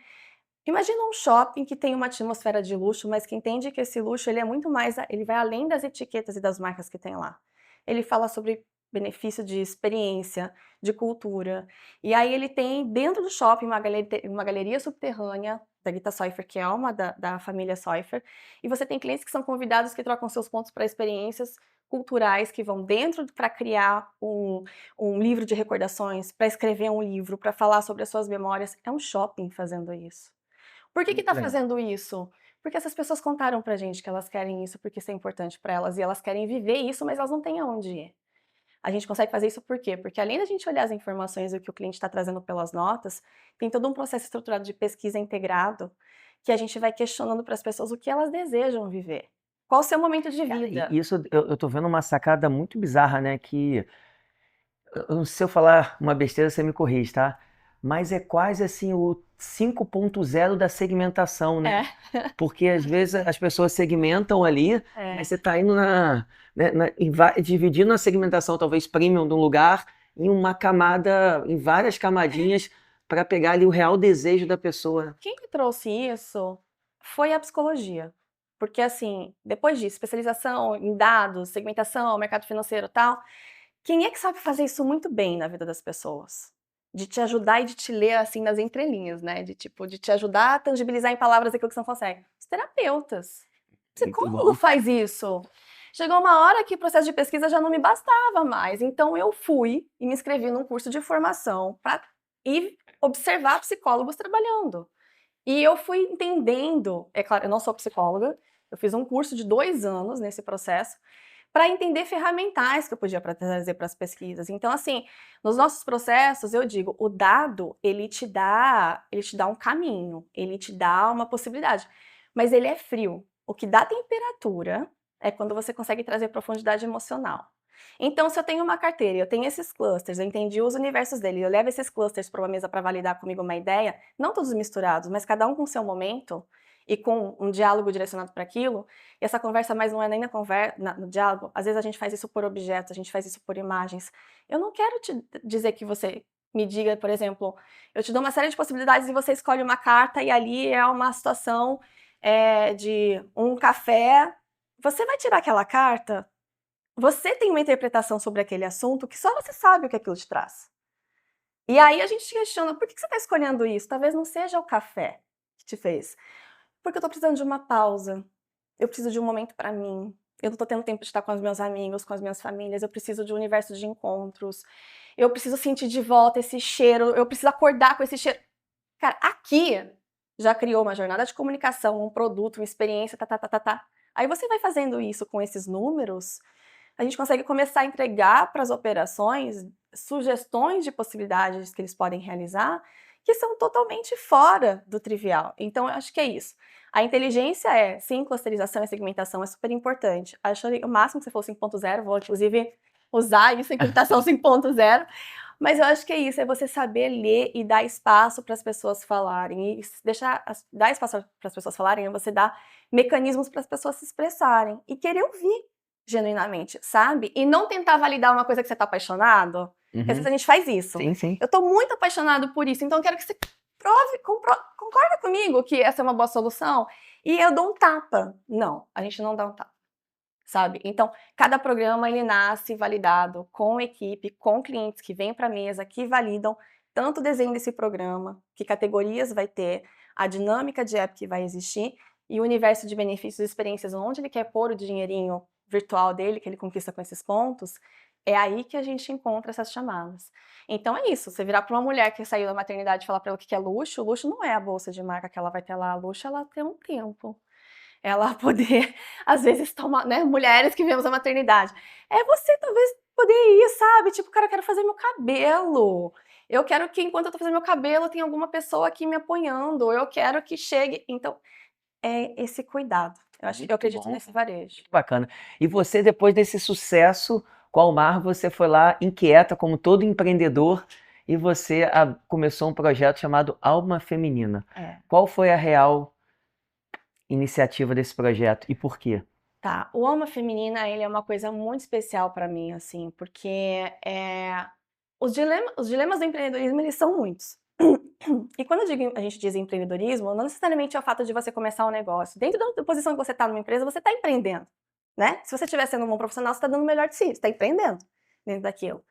Imagina um shopping que tem uma atmosfera de luxo, mas que entende que esse luxo ele é muito mais. Ele vai além das etiquetas e das marcas que tem lá. Ele fala sobre benefício de experiência, de cultura. E aí ele tem dentro do shopping uma galeria subterrânea da Rita Soifer, que é uma da família Soifer, e você tem clientes que são convidados que trocam seus pontos para experiências culturais que vão dentro para criar um livro de recordações, para escrever um livro, para falar sobre as suas memórias. É um shopping fazendo isso. Por que Muito está legal. fazendo isso? Porque essas pessoas contaram pra gente que elas querem isso, porque isso é importante para elas e elas querem viver isso, mas elas não têm aonde ir. A gente consegue fazer isso por quê? Porque além da gente olhar as informações e o que o cliente está trazendo pelas notas, tem todo um processo estruturado de pesquisa integrado que a gente vai questionando para as pessoas o que elas desejam viver. Qual o seu momento de Cara, e vida? isso eu tô vendo uma sacada muito bizarra, né? Que se eu falar uma besteira, você me corrige, tá? Mas é quase assim o 5.0 da segmentação, né? É, Porque às vezes as pessoas segmentam ali, mas é. você está indo dividindo a segmentação, talvez premium de um lugar, em uma camada, em várias camadinhas, para pegar ali o real desejo da pessoa. Quem me trouxe isso foi a psicologia. Porque, assim, depois disso, especialização em dados, segmentação, mercado financeiro e tal, quem é que sabe fazer isso muito bem na vida das pessoas? De te ajudar e de te ler, assim, nas entrelinhas, né? De, tipo, de te ajudar a tangibilizar em palavras aquilo que você não consegue. Os terapeutas. O Muito psicólogo bom. faz isso. Chegou uma hora que o processo de pesquisa já não me bastava mais. Então, eu fui e me inscrevi num curso de formação para ir observar psicólogos trabalhando. E eu fui entendendo, é claro, eu não sou psicóloga, eu fiz um curso de 2 anos nesse processo, para entender ferramentais que eu podia trazer para as pesquisas. Então, assim, nos nossos processos, eu digo, o dado, ele te dá um caminho, ele te dá uma possibilidade, mas ele é frio. O que dá temperatura é quando você consegue trazer profundidade emocional. Então, se eu tenho uma carteira e eu tenho esses clusters, eu entendi os universos dele, eu levo esses clusters para uma mesa para validar comigo uma ideia, não todos misturados, mas cada um com seu momento e com um diálogo direcionado para aquilo, e essa conversa mais não é nem no diálogo, às vezes a gente faz isso por objetos, a gente faz isso por imagens. Eu não quero te dizer que você me diga, por exemplo, eu te dou uma série de possibilidades e você escolhe uma carta e ali é uma situação de um café. Você vai tirar aquela carta? Você tem uma interpretação sobre aquele assunto que só você sabe o que aquilo te traz. E aí a gente te questiona, por que você está escolhendo isso? Talvez não seja o café que te fez. Porque eu estou precisando de uma pausa. Eu preciso de um momento para mim. Eu não estou tendo tempo de estar com os meus amigos, com as minhas famílias. Eu preciso de um universo de encontros. Eu preciso sentir de volta esse cheiro. Eu preciso acordar com esse cheiro. Cara, aqui já criou uma jornada de comunicação, um produto, uma experiência, tá. Aí você vai fazendo isso com esses números, a gente consegue começar a entregar para as operações sugestões de possibilidades que eles podem realizar que são totalmente fora do trivial. Então, eu acho que é isso. A inteligência sim, clusterização e segmentação é super importante. Acho o máximo que você falou 5.0, vou inclusive usar isso, segmentação 5.0, mas eu acho que é isso, é você saber ler e dar espaço para as pessoas falarem. E dar espaço para as pessoas falarem é você dar mecanismos para as pessoas se expressarem e querer ouvir genuinamente, sabe? E não tentar validar uma coisa que você tá apaixonado, porque às vezes a gente faz isso. Sim, sim. Eu tô muito apaixonado por isso, então eu quero que você concorda comigo que essa é uma boa solução? E eu dou um tapa. Não, a gente não dá um tapa, sabe? Então, cada programa, ele nasce validado com equipe, com clientes que vêm pra mesa, que validam tanto o desenho desse programa, que categorias vai ter, a dinâmica de app que vai existir, e o universo de benefícios e experiências, onde ele quer pôr o dinheirinho virtual dele, que ele conquista com esses pontos, é aí que a gente encontra essas chamadas. Então é isso, você virar para uma mulher que saiu da maternidade e falar para ela o que é luxo, o luxo não é a bolsa de marca que ela vai ter lá, luxo é ela ter um tempo. Ela poder, às vezes, tomar, né, mulheres que vemos a maternidade. É você, talvez, poder ir, sabe? Tipo, cara, eu quero fazer meu cabelo. Eu quero que, enquanto eu tô fazendo meu cabelo, tenha alguma pessoa aqui me apoiando. Eu quero que chegue. Então, é esse cuidado. Eu acredito bom. nesse varejo. Bacana. E você, depois desse sucesso com a Almar, você foi lá inquieta, como todo empreendedor, e você começou um projeto chamado Alma Feminina. Qual foi a real iniciativa desse projeto e por quê? Tá, o Alma Feminina, ele é uma coisa muito especial para mim, assim, porque os dilemas do empreendedorismo, eles são muitos. E quando a gente diz empreendedorismo, não necessariamente é o fato de você começar um negócio. Dentro da posição que você está numa empresa, você está empreendendo, né? Se você estiver sendo um bom profissional, você está dando o melhor de si, você está empreendendo dentro daquilo.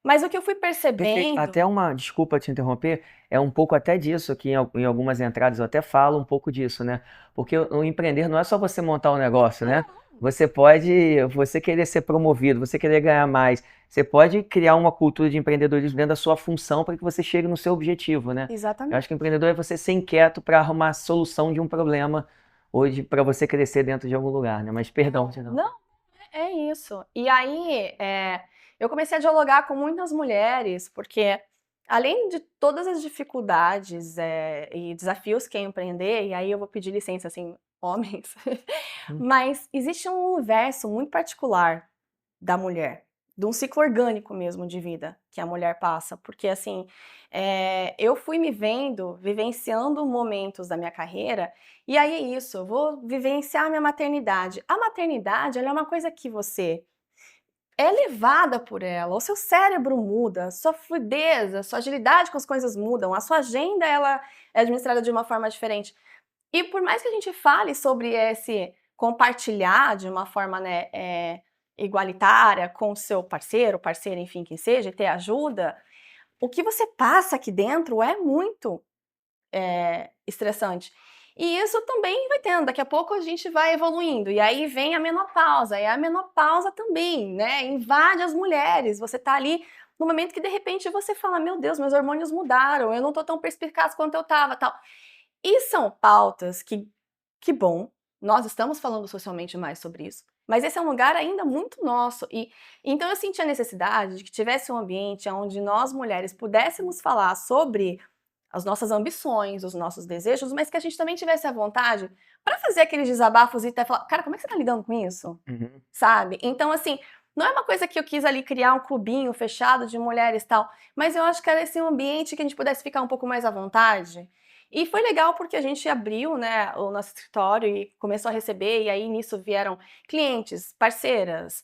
Mas o que eu fui Perfeito. percebendo... Até desculpa te interromper, é um pouco até disso aqui em algumas entradas, eu até falo um pouco disso, né? Porque o empreender não é só você montar um negócio, né? Você querer ser promovido, você querer ganhar mais, você pode criar uma cultura de empreendedorismo dentro da sua função para que você chegue no seu objetivo, né? Eu Exatamente. acho que o empreendedor é você ser inquieto para arrumar a solução de um problema ou para você crescer dentro de algum lugar, né? Mas perdão, Não, é isso. E aí, eu comecei a dialogar com muitas mulheres, porque além de todas as dificuldades e desafios que é empreender, e aí eu vou pedir licença, assim, homens, mas existe um universo muito particular da mulher, de um ciclo orgânico mesmo de vida que a mulher passa, porque assim, eu fui me vendo, vivenciando momentos da minha carreira, e aí é isso, eu vou vivenciar a minha maternidade. A maternidade, ela é uma coisa que você é levada por ela, o seu cérebro muda, a sua fluidez, a sua agilidade com as coisas mudam, a sua agenda ela é administrada de uma forma diferente. E por mais que a gente fale sobre esse compartilhar de uma forma, né, igualitária com o seu parceiro, parceira, enfim, quem seja, e ter ajuda, o que você passa aqui dentro é muito estressante. E isso também vai tendo, daqui a pouco a gente vai evoluindo, e aí vem a menopausa, e a menopausa também, né, invade as mulheres, você tá ali no momento que de repente você fala, meu Deus, meus hormônios mudaram, eu não tô tão perspicaz quanto eu tava, tal. E são pautas que bom, nós estamos falando socialmente mais sobre isso, Mas esse é um lugar ainda muito nosso. Então eu senti a necessidade de que tivesse um ambiente onde nós mulheres pudéssemos falar sobre as nossas ambições, os nossos desejos, mas que a gente também tivesse a vontade para fazer aqueles desabafos e até falar, cara, como é que você tá lidando com isso? Uhum. Sabe? Então, assim, não é uma coisa que eu quis ali criar um clubinho fechado de mulheres e tal, mas eu acho que era esse ambiente que a gente pudesse ficar um pouco mais à vontade. E foi legal porque a gente abriu, né, o nosso escritório e começou a receber, e aí nisso vieram clientes, parceiras,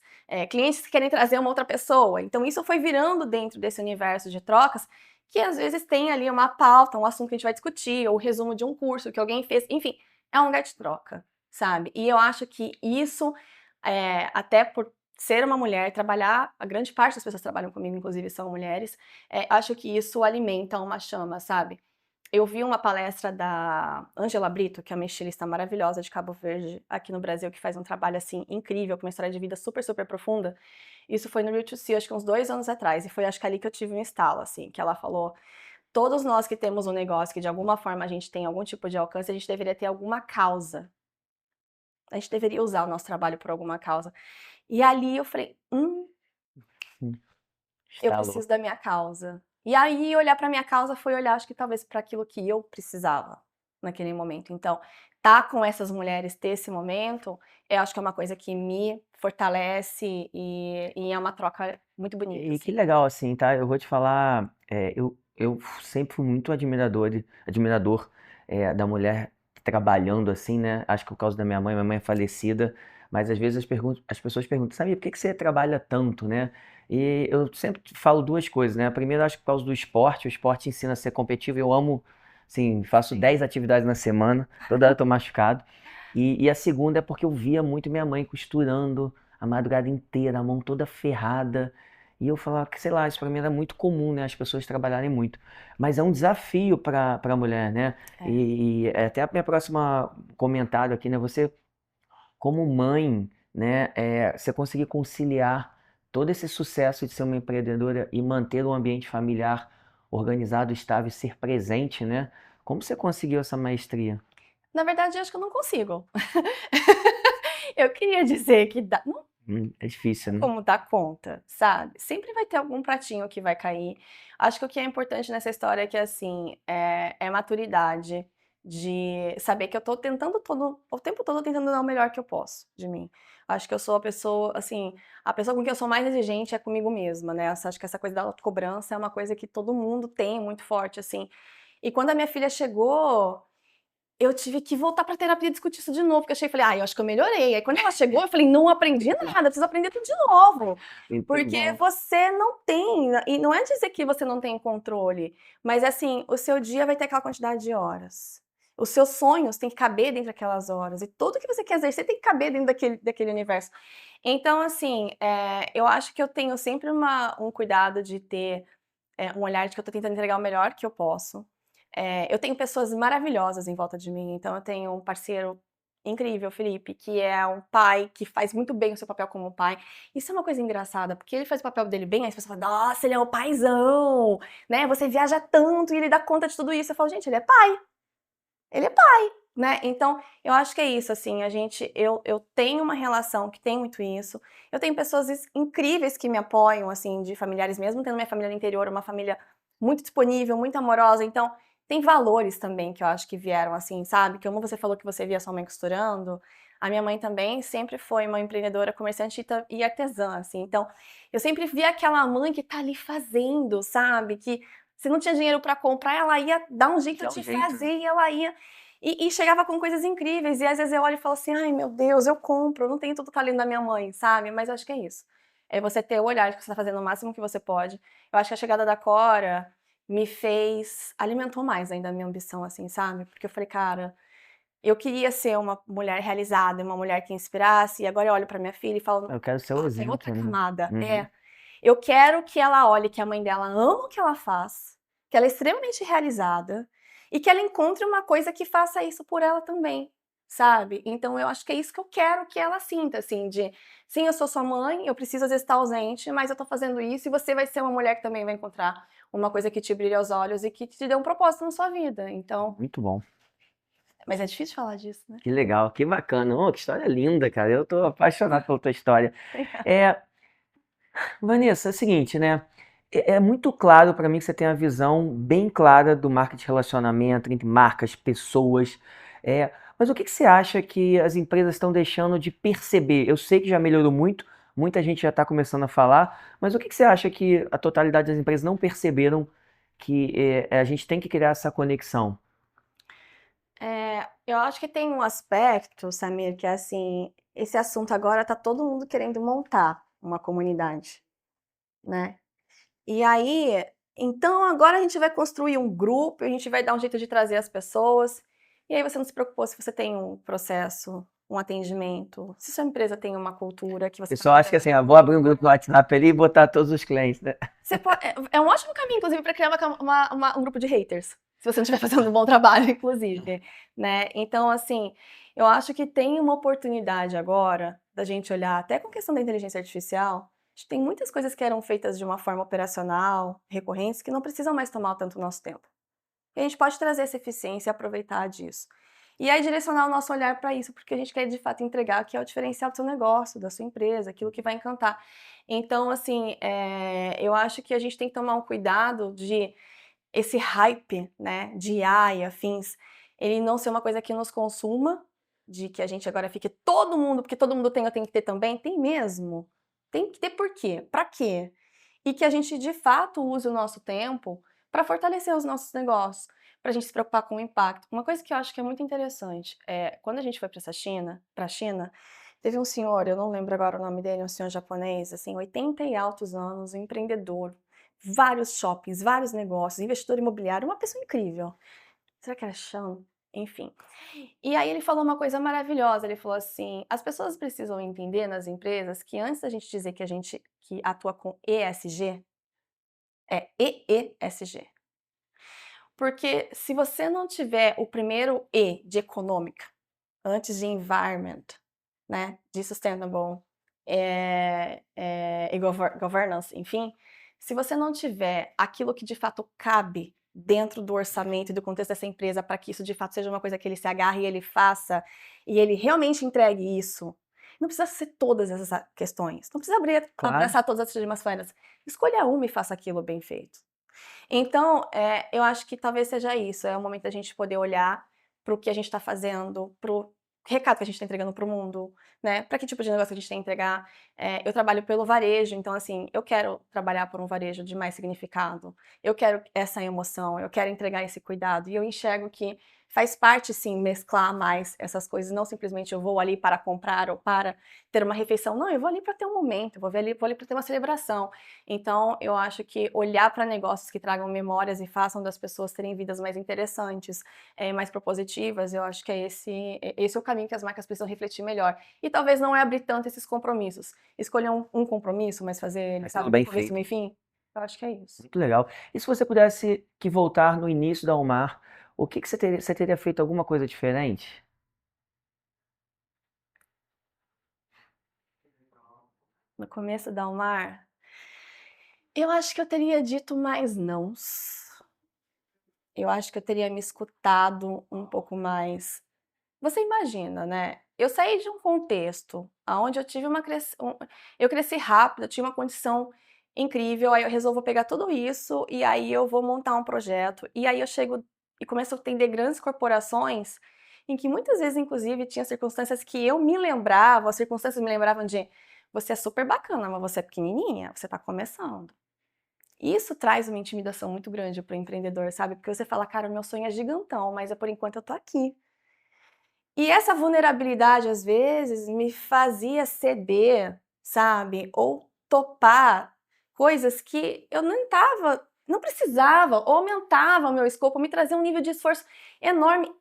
clientes que querem trazer uma outra pessoa. Então isso foi virando dentro desse universo de trocas, que às vezes tem ali uma pauta, um assunto que a gente vai discutir, ou o resumo de um curso que alguém fez, enfim, é um lugar de troca, sabe? E eu acho que isso, até por ser uma mulher, trabalhar, a grande parte das pessoas que trabalham comigo, inclusive, são mulheres, acho que isso alimenta uma chama, sabe? Eu vi uma palestra da Ângela Brito, que é uma estilista maravilhosa de Cabo Verde, aqui no Brasil, que faz um trabalho, assim, incrível, com uma história de vida super, super profunda. Isso foi no Real to See, acho que uns 2 anos atrás, e foi acho que ali que eu tive um estalo, assim, que ela falou: todos nós que temos um negócio que de alguma forma a gente tem algum tipo de alcance, a gente deveria ter alguma causa. A gente deveria usar o nosso trabalho por alguma causa. E ali eu falei: Hum. eu Estalou. preciso da minha causa. E aí olhar para minha causa foi olhar, acho que talvez para aquilo que eu precisava naquele momento. Então, tá com essas mulheres, ter esse momento, eu acho que é uma coisa que me fortalece e é uma troca muito bonita, E que assim. legal, assim, tá? Eu vou te falar, eu sempre fui muito admirador da mulher trabalhando assim, né? Acho que por causa da minha mãe é falecida, mas às vezes as pessoas perguntam, sabe, por que que você trabalha tanto, né? E eu sempre falo duas coisas, né? A primeira, acho que por causa do esporte, o esporte ensina a ser competitivo, eu amo, assim, faço Sim. 10 atividades na semana, toda hora eu tô machucado. E a segunda é porque eu via muito minha mãe costurando a madrugada inteira, a mão toda ferrada. E eu falava que, sei lá, isso pra mim era muito comum, né? As pessoas trabalharem muito. Mas é um desafio para a mulher, né? É. E até a minha próxima comentário aqui, né? Você, como mãe, né? Você conseguir conciliar todo esse sucesso de ser uma empreendedora e manter um ambiente familiar organizado, estável e ser presente, né? Como você conseguiu essa maestria? Na verdade, eu acho que eu não consigo. Eu queria dizer que dá, não É difícil, tem né? como dar conta, sabe? Sempre vai ter algum pratinho que vai cair. Acho que o que é importante nessa história é que, assim, é maturidade de saber que eu tô tentando o tempo todo tentando dar o melhor que eu posso de mim. Acho que eu sou a pessoa, assim, a pessoa com quem eu sou mais exigente é comigo mesma, né? Acho que essa coisa da autocobrança é uma coisa que todo mundo tem muito forte, assim. E quando a minha filha chegou, eu tive que voltar pra terapia e discutir isso de novo, porque eu achei, falei: "Ah, eu acho que eu melhorei". Aí quando ela chegou, eu falei: "Não aprendi nada, preciso aprender tudo de novo". Muito Porque bom. você não tem, e não é dizer que você não tem controle, mas assim, o seu dia vai ter aquela quantidade de horas. Os seus sonhos têm que caber dentro daquelas horas, e tudo que você quer exercer tem que caber dentro daquele universo. Então assim, eu acho que eu tenho sempre um cuidado de ter, um olhar de que eu tô tentando entregar o melhor que eu posso. Eu tenho pessoas maravilhosas em volta de mim, então eu tenho um parceiro incrível, Felipe, que é um pai que faz muito bem o seu papel como pai. Isso é uma coisa engraçada, porque ele faz o papel dele bem, aí as pessoas falam: "Nossa, ele é o paizão, né, você viaja tanto e ele dá conta de tudo isso". Eu falo: "Gente, ele é pai", né. Então, eu acho que é isso, assim, eu tenho uma relação que tem muito isso. Eu tenho pessoas incríveis que me apoiam, assim, de familiares, mesmo tendo minha família no interior, uma família muito disponível, muito amorosa. Então, tem valores também que eu acho que vieram assim, sabe, que como você falou que você via sua mãe costurando, a minha mãe também sempre foi uma empreendedora, comerciante e artesã, assim. Então, eu sempre via aquela mãe que tá ali fazendo, sabe, que se não tinha dinheiro para comprar, ela ia dar um jeito Dá um de jeito, né? fazer e ela ia e chegava com coisas incríveis. E às vezes eu olho e falo assim: "Ai, meu Deus, eu compro, eu não tenho todo o talento da minha mãe", sabe. Mas eu acho que é isso. É você ter o olhar de que você tá fazendo o máximo que você pode. Eu acho que a chegada da Cora alimentou mais ainda a minha ambição, assim, sabe. Porque eu falei: "Cara, eu queria ser uma mulher realizada, uma mulher que inspirasse", e agora eu olho pra minha filha e falo: Eu quero ser o "Nossa, é outra exemplo, né? camada". Uhum. Eu quero que ela olhe que a mãe dela ama o que ela faz, que ela é extremamente realizada e que ela encontre uma coisa que faça isso por ela também, sabe. Então eu acho que é isso que eu quero que ela sinta, assim, de: "Sim, eu sou sua mãe, eu preciso às vezes estar ausente, mas eu tô fazendo isso e você vai ser uma mulher que também vai encontrar uma coisa que te brilha aos olhos e que te dê um propósito na sua vida". Então, Muito bom. Mas é difícil falar disso, né? Que legal, que bacana. Oh, que história linda, cara. Eu tô apaixonado pela tua história. É, Vanessa, é o seguinte, né? É muito claro para mim que você tem a visão bem clara do marketing de relacionamento entre marcas, pessoas. Mas o que que você acha que as empresas estão deixando de perceber? Eu sei que já melhorou muito, muita gente já está começando a falar, mas o que que você acha que a totalidade das empresas não perceberam que a gente tem que criar essa conexão? Eu acho que tem um aspecto, Samir, que é assim, esse assunto agora tá todo mundo querendo montar uma comunidade, né? E aí, então agora a gente vai construir um grupo, a gente vai dar um jeito de trazer as pessoas. E aí você não se preocupou se você tem um processo, um atendimento, se sua empresa tem uma cultura que O você está pessoal acha que fazendo. assim, vou abrir um grupo no WhatsApp ali e botar todos os clientes, né? Você pode, é um ótimo caminho, inclusive, para criar um grupo de haters. Se você não estiver fazendo um bom trabalho, inclusive, né? Então, assim, eu acho que tem uma oportunidade agora da gente olhar, até com a questão da inteligência artificial, a gente tem muitas coisas que eram feitas de uma forma operacional, recorrentes, que não precisam mais tomar tanto nosso tempo. E a gente pode trazer essa eficiência e aproveitar disso. E aí direcionar o nosso olhar para isso, porque a gente quer de fato entregar o que é o diferencial do seu negócio, da sua empresa, aquilo que vai encantar. Então, assim, eu acho que a gente tem que tomar um cuidado de esse hype, né, de IA e afins, ele não ser uma coisa que nos consuma, de que a gente agora fique todo mundo, porque todo mundo tem, eu tenho que ter também, tem mesmo. Tem que ter por quê? Para quê? E que a gente de fato use o nosso tempo para fortalecer os nossos negócios, para a gente se preocupar com o impacto. Uma coisa que eu acho que é muito interessante é quando a gente foi para a China, teve um senhor, eu não lembro agora o nome dele, um senhor japonês, assim, 80 e altos anos, um empreendedor, vários shoppings, vários negócios, investidor imobiliário, uma pessoa incrível. Será que era Sean? Enfim. E aí ele falou uma coisa maravilhosa, ele falou assim: as pessoas precisam entender nas empresas que antes da gente dizer que a gente que atua com ESG, é EESG. Porque se você não tiver o primeiro E de econômica, antes de environment, né, de sustainable e governance, enfim, se você não tiver aquilo que de fato cabe dentro do orçamento e do contexto dessa empresa para que isso de fato seja uma coisa que ele se agarre e ele faça e ele realmente entregue isso, não precisa ser todas essas questões, não precisa Claro. abraçar todas as demais. Escolha uma e faça aquilo bem feito. Então, eu acho que talvez seja isso, é o momento da gente poder olhar para o que a gente está fazendo, para o recado que a gente está entregando para o mundo, né? Para que tipo de negócio a gente tem que entregar. Eu trabalho pelo varejo, então assim, eu quero trabalhar por um varejo de mais significado, eu quero essa emoção, eu quero entregar esse cuidado, e eu enxergo que faz parte sim mesclar mais essas coisas, não simplesmente eu vou ali para comprar ou para ter uma refeição, não, eu vou ali para ter um momento, eu vou ali para ter uma celebração. Então, eu acho que olhar para negócios que tragam memórias e façam das pessoas terem vidas mais interessantes, mais propositivas, eu acho que esse é o caminho que as marcas precisam refletir melhor. E talvez não é abrir tanto esses compromissos. Escolher um compromisso, mas fazer ele, É tudo sabe, com bem começo, feito. meio e fim. Eu acho que é isso. Muito legal. E se você pudesse que voltar no início da Almar, o que que você teria feito alguma coisa diferente? No começo da Almar, eu acho que eu teria dito mais nãos. Eu acho que eu teria me escutado um pouco mais. Você imagina, né? Eu saí de um contexto onde eu tive eu cresci rápido, eu tinha uma condição incrível, aí eu resolvo pegar tudo isso e aí eu vou montar um projeto. E aí eu chego e começo a atender grandes corporações em que muitas vezes, inclusive, tinha circunstâncias que eu me lembrava, as circunstâncias me lembravam de você é super bacana, mas você é pequenininha, você está começando. Isso traz uma intimidação muito grande para o empreendedor, sabe? Porque você fala, cara, o meu sonho é gigantão, mas por enquanto eu tô aqui. E essa vulnerabilidade, às vezes, me fazia ceder, sabe? Ou topar coisas que eu não precisava, ou aumentava o meu escopo, me trazia um nível de esforço enorme.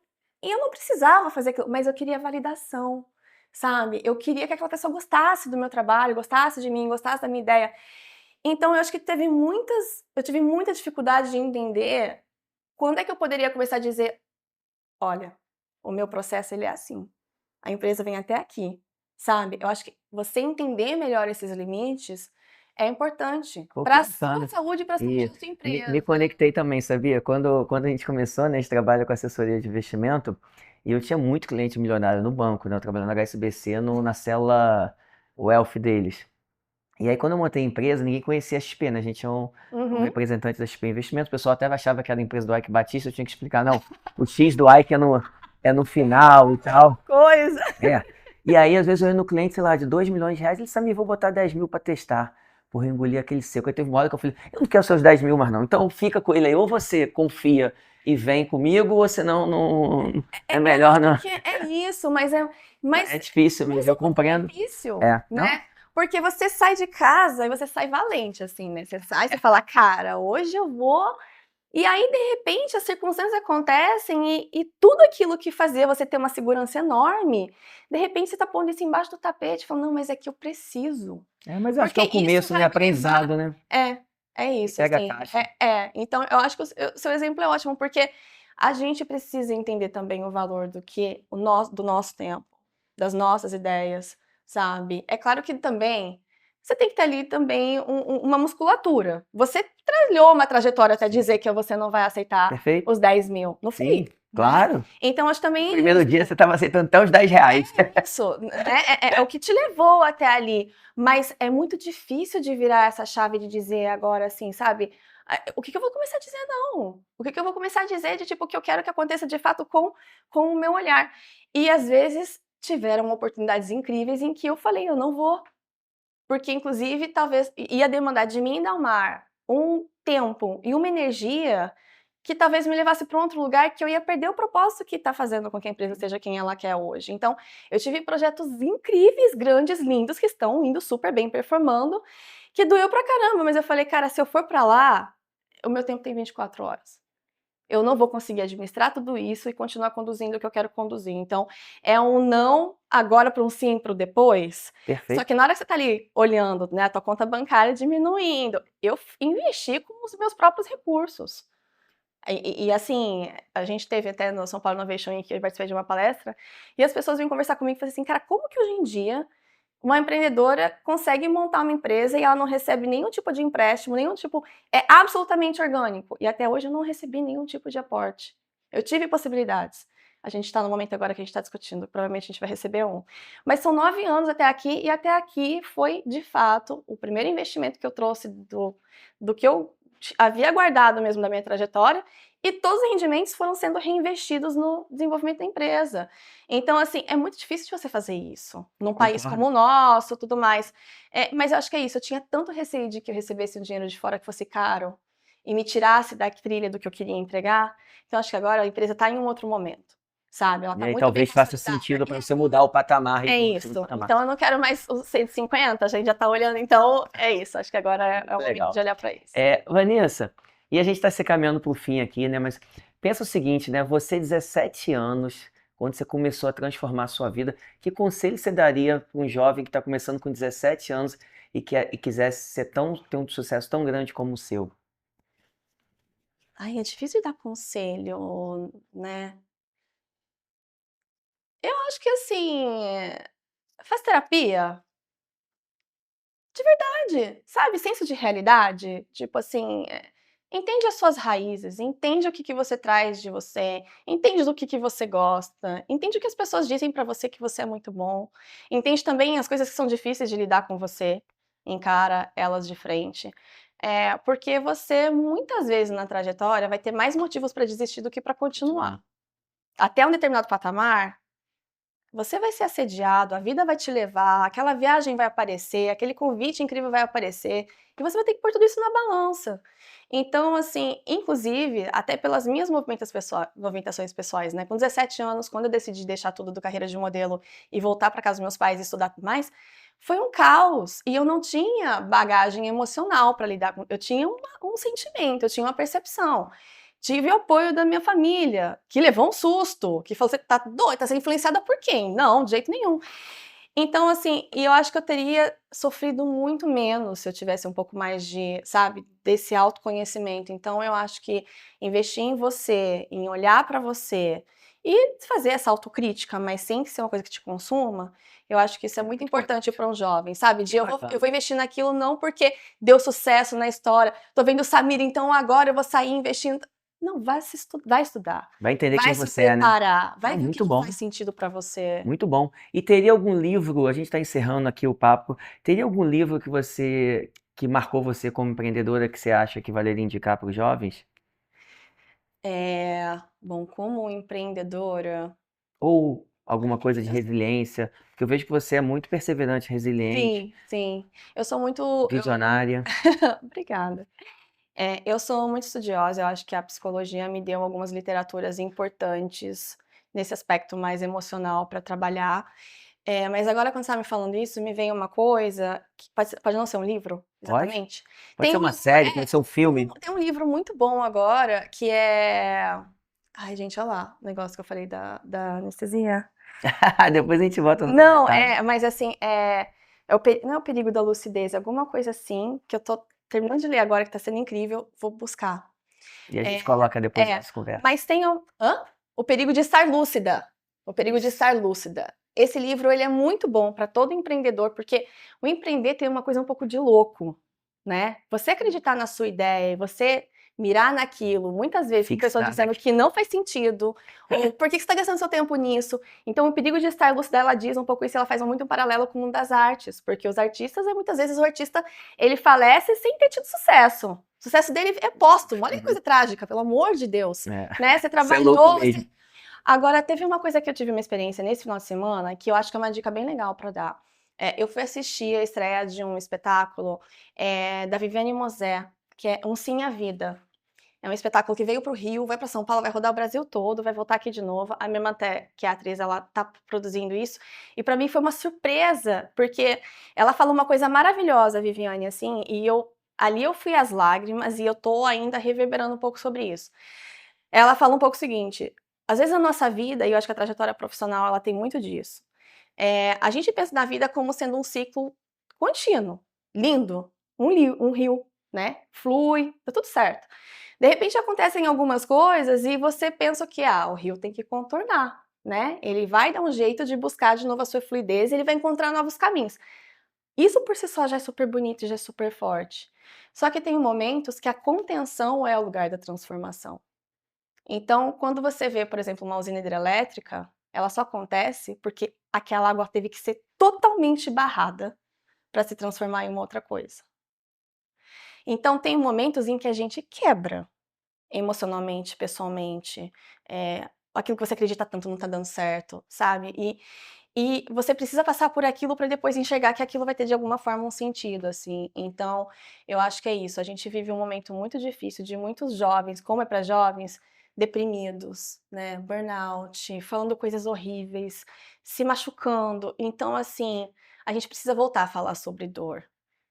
E eu não precisava fazer aquilo, mas eu queria validação, sabe? Eu queria que aquela pessoa gostasse do meu trabalho, gostasse de mim, gostasse da minha ideia. Então eu acho que eu tive muita dificuldade de entender quando é que eu poderia começar a dizer, olha, o meu processo ele é assim. A empresa vem até aqui, sabe? Eu acho que você entender melhor esses limites é importante Pô, que para a sua bacana. saúde e para a saúde E da sua me empresa. conectei também, sabia? Quando a gente começou, né, a gente trabalha com assessoria de investimento, e eu tinha muito cliente milionário no banco, né? Eu trabalhando na HSBC, na célula Wealth deles. E aí, quando eu montei a empresa, ninguém conhecia a XP, né? A gente tinha um Uhum. representante da XP Investimentos, o pessoal até achava que era a empresa do Ike Batista, eu tinha que explicar, não, o X do Ike é no final e tal. Coisa. É. E aí, às vezes, eu ia no cliente, sei lá, de 2 milhões de reais, ele disse, Samir, vou botar 10 mil pra testar. Porra, eu engoli aquele seco. Aí teve uma hora que eu falei, eu não quero seus 10 mil mais não, então fica com ele aí. Ou você confia e vem comigo, ou senão não, é Eu melhor acho não. que é isso, mas É difícil mas mesmo, é eu compreendo. difícil, É, não? né? Porque você sai de casa e você sai valente, assim, né? Você sai, você fala, cara, hoje eu vou. E aí, de repente, as circunstâncias acontecem e tudo aquilo que fazia você ter uma segurança enorme, de repente você tá pondo isso embaixo do tapete, falando, não, mas é que eu preciso. É, mas eu acho que é o Porque isso começo, né? vai me levar. Aprendizado, né? É E isso, pega a assim. taxa. Então, eu acho que o seu exemplo é ótimo, porque a gente precisa entender também o valor do nosso tempo, das nossas ideias, sabe? É claro que também você tem que ter ali também uma musculatura. Você trilhou uma trajetória até Sim. dizer que você não vai aceitar Perfeito? os 10 mil. Não Sim, foi, né? claro. Então, acho No também primeiro dia você estava aceitando até os 10 reais. isso, né, é o que te levou até ali, mas é muito difícil de virar essa chave de dizer agora assim, sabe, o que que eu vou começar a dizer não? O que que eu vou começar a dizer de tipo, o que eu quero que aconteça de fato com o meu olhar. E às vezes tiveram oportunidades incríveis em que eu falei: "Eu não vou", porque inclusive talvez ia demandar de mim e da Mar um tempo e uma energia que talvez me levasse para um outro lugar que eu ia perder o propósito que está fazendo com que a empresa seja quem ela quer hoje. Então, eu tive projetos incríveis, grandes, lindos, que estão indo super bem, performando, que doeu pra caramba, mas eu falei, cara, se eu for para lá, o meu tempo tem 24 horas. Eu não vou conseguir administrar tudo isso e continuar conduzindo o que eu quero conduzir. Então, é um não agora para um sim para o depois. Só Perfeito. que na hora que você está ali olhando, né, a tua conta bancária diminuindo, eu investi com os meus próprios recursos. Assim, a gente teve até no São Paulo Innovation Week, eu participei de uma palestra, e as pessoas vêm conversar comigo e falam assim, cara, como que hoje em dia uma empreendedora consegue montar uma empresa e ela não recebe nenhum tipo de empréstimo, nenhum tipo, é absolutamente orgânico. E até hoje eu não recebi nenhum tipo de aporte. Eu tive possibilidades. A gente está no momento agora que a gente está discutindo, provavelmente a gente vai receber um. Mas são 9 anos até aqui, e até aqui foi, de fato, o primeiro investimento que eu trouxe do que eu havia guardado mesmo da minha trajetória, e todos os rendimentos foram sendo reinvestidos no desenvolvimento da empresa. Então, assim, é muito difícil de você fazer isso num país Concordo. como o nosso, tudo mais. Mas eu acho que é isso. Eu tinha tanto receio de que eu recebesse um dinheiro de fora que fosse caro e me tirasse da trilha do que eu queria entregar. Então, acho que agora a empresa está em um outro momento, sabe? Ela E está aí muito bem talvez faça consolidada. sentido E para você mudar o patamar e ir é para um segundo isso. patamar. Então, eu não quero mais os 150, a gente já está olhando. Então, é isso. Acho que agora é o momento de Legal. olhar para isso. Vanessa, e a gente está se caminhando para o fim aqui, né? Mas pensa o seguinte, né? Você, 17 anos, quando você começou a transformar a sua vida, que conselho você daria para um jovem que está começando com 17 anos e quisesse ter um sucesso tão grande como o seu? Ai, é difícil dar conselho, né? Eu acho que assim, faz terapia, de verdade, sabe? Senso de realidade. Tipo assim, entende as suas raízes, entende o que você traz de você, entende do que você gosta, entende o que as pessoas dizem pra você que você é muito bom, entende também as coisas que são difíceis de lidar com você, encara elas de frente. Porque você, muitas vezes na trajetória, vai ter mais motivos pra desistir do que pra continuar. Até um determinado patamar, você vai ser assediado, a vida vai te levar, aquela viagem vai aparecer, aquele convite incrível vai aparecer, e você vai ter que pôr tudo isso na balança. Então, assim, inclusive, até pelas minhas movimentações pessoais, né? Com 17 anos, quando eu decidi deixar tudo do carreira de modelo e voltar para casa dos meus pais e estudar mais, foi um caos. E eu não tinha bagagem emocional para lidar com. Eu tinha um sentimento, eu tinha uma percepção. Tive o apoio da minha família, que levou um susto, que falou: "Você tá doida? Tá sendo influenciada por quem?". Não, de jeito nenhum. Então, assim, e eu acho que eu teria sofrido muito menos se eu tivesse um pouco mais de, sabe, desse autoconhecimento. Então, eu acho que investir em você, em olhar pra você E fazer essa autocrítica, mas sem ser uma coisa que te consuma, eu acho que isso é muito importante para um jovem, sabe? De eu vou investir naquilo não porque deu sucesso na história, tô vendo o Samir, então agora eu vou sair investindo. Não, vai estudar, Vai entender vai quem se você é, né? preparar, vai Ah, ver o muito que bom. faz sentido para você. Muito bom. E teria algum livro, a gente está encerrando aqui o papo, teria algum livro que marcou você como empreendedora que você acha que valeria indicar para os jovens? Bom, como empreendedora, Ou alguma coisa de resiliência? Porque eu vejo que você é muito perseverante, resiliente, sim, eu sou muito, visionária. obrigada. Eu sou muito estudiosa, eu acho que a psicologia me deu algumas literaturas importantes nesse aspecto mais emocional para trabalhar. Mas agora quando você está me falando isso, me veio uma coisa que pode não ser um livro, Pode? exatamente. Pode ser uma série, pode ser um filme. Tem um livro muito bom agora que é. Ai, gente, olha lá o negócio que eu falei da anestesia. Depois a gente volta no Não, comentário. mas assim, não é o perigo da lucidez, é alguma coisa assim, que eu tô terminando de ler agora, que tá sendo incrível, vou buscar. E a É, gente coloca depois da é, nossa conversa. mas tem o perigo de estar lúcida. O perigo de estar lúcida. Esse livro, ele é muito bom para todo empreendedor, porque o empreender tem uma coisa um pouco de louco, né? Você acreditar na sua ideia, você mirar naquilo, muitas vezes com pessoas dizendo que não faz sentido, ou por que você está gastando seu tempo nisso? Então, o perigo de estar lúcida, ela diz um pouco isso, ela faz muito um paralelo com o mundo das artes, porque os artistas, muitas vezes o artista, ele falece sem ter tido sucesso. O sucesso dele é póstumo. Olha que coisa trágica, pelo amor de Deus. Né? Você trabalhou. Agora, teve uma coisa que eu tive uma experiência nesse final de semana, que eu acho que é uma dica bem legal para dar. Eu fui assistir a estreia de um espetáculo da Viviane Mosé, que é Um Sim à Vida. É um espetáculo que veio para o Rio, vai para São Paulo, vai rodar o Brasil todo, vai voltar aqui de novo. A minha irmã, que é atriz, ela tá produzindo isso. E para mim foi uma surpresa, porque ela falou uma coisa maravilhosa, Viviane, assim, e ali eu fui às lágrimas e eu tô ainda reverberando um pouco sobre isso. Ela fala um pouco o seguinte: às vezes a nossa vida, e eu acho que a trajetória profissional ela tem muito disso, a gente pensa na vida como sendo um ciclo contínuo, lindo, um rio, né? Flui, tá tudo certo. De repente acontecem algumas coisas e você pensa que o rio tem que contornar, né? Ele vai dar um jeito de buscar de novo a sua fluidez e ele vai encontrar novos caminhos. Isso por si só já é super bonito e já é super forte. Só que tem momentos que a contenção é o lugar da transformação. Então, quando você vê, por exemplo, uma usina hidrelétrica, ela só acontece porque aquela água teve que ser totalmente barrada para se transformar em uma outra coisa. Então, tem momentos em que a gente quebra emocionalmente, pessoalmente, aquilo que você acredita tanto não está dando certo, sabe? E você precisa passar por aquilo para depois enxergar que aquilo vai ter de alguma forma um sentido, assim. Então, eu acho que é isso. A gente vive um momento muito difícil de muitos jovens, como é para jovens, deprimidos, né? Burnout, falando coisas horríveis, se machucando. Então, assim, a gente precisa voltar a falar sobre dor.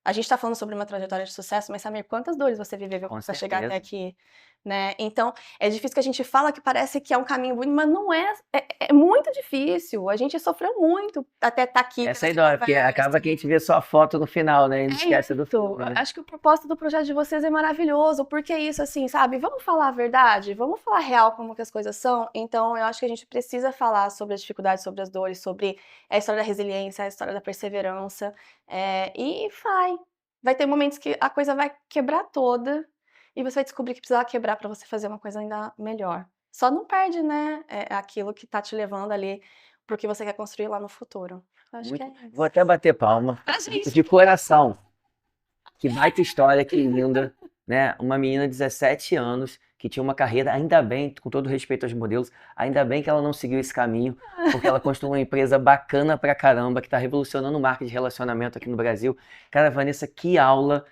A gente está falando sobre uma trajetória de sucesso, mas Samir, quantas dores você viveu para chegar até aqui? Né? Então, é difícil que a gente fala que parece que é um caminho bonito, mas não é. É muito difícil. A gente sofreu muito até estar aqui. Essa é a ideia, porque acaba que a gente vê só a foto no final, né? E não esquece do filme, né? Acho que o propósito do projeto de vocês é maravilhoso, porque é isso, assim, sabe? Vamos falar a verdade, vamos falar real como que as coisas são. Então, eu acho que a gente precisa falar sobre as dificuldades, sobre as dores, sobre a história da resiliência, a história da perseverança. E vai ter momentos que a coisa vai quebrar toda. E você vai descobrir que precisava quebrar para você fazer uma coisa ainda melhor. Só não perde, né, aquilo que tá te levando ali pro que você quer construir lá no futuro. Acho que é isso. Vou até bater palma. De coração. Que baita história, que linda. Né? Uma menina de 17 anos que tinha uma carreira, ainda bem, com todo respeito aos modelos, ainda bem que ela não seguiu esse caminho, porque ela construiu uma empresa bacana pra caramba, que tá revolucionando o marketing de relacionamento aqui no Brasil. Cara, Vanessa, que aula.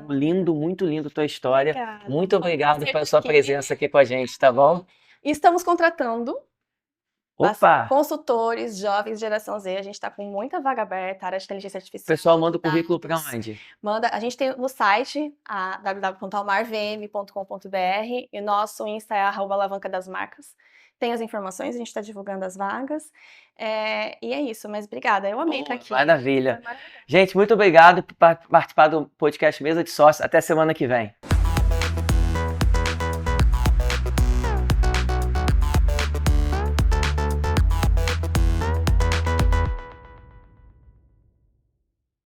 Lindo, muito lindo tua história. Obrigada. Muito obrigado pela sua presença aqui com a gente, tá bom? Estamos contratando consultores, jovens, geração Z. A gente está com muita vaga aberta, área de inteligência artificial. O pessoal manda o currículo para onde? A gente tem no site www.almarvm.com.br e nosso Insta é @alavancadasmarcas. Tem as informações, a gente está divulgando as vagas. E é isso, mas obrigada. Eu amei estar aqui. Maravilha. Gente, muito obrigado por participar do podcast Mesa de Sócios. Até semana que vem.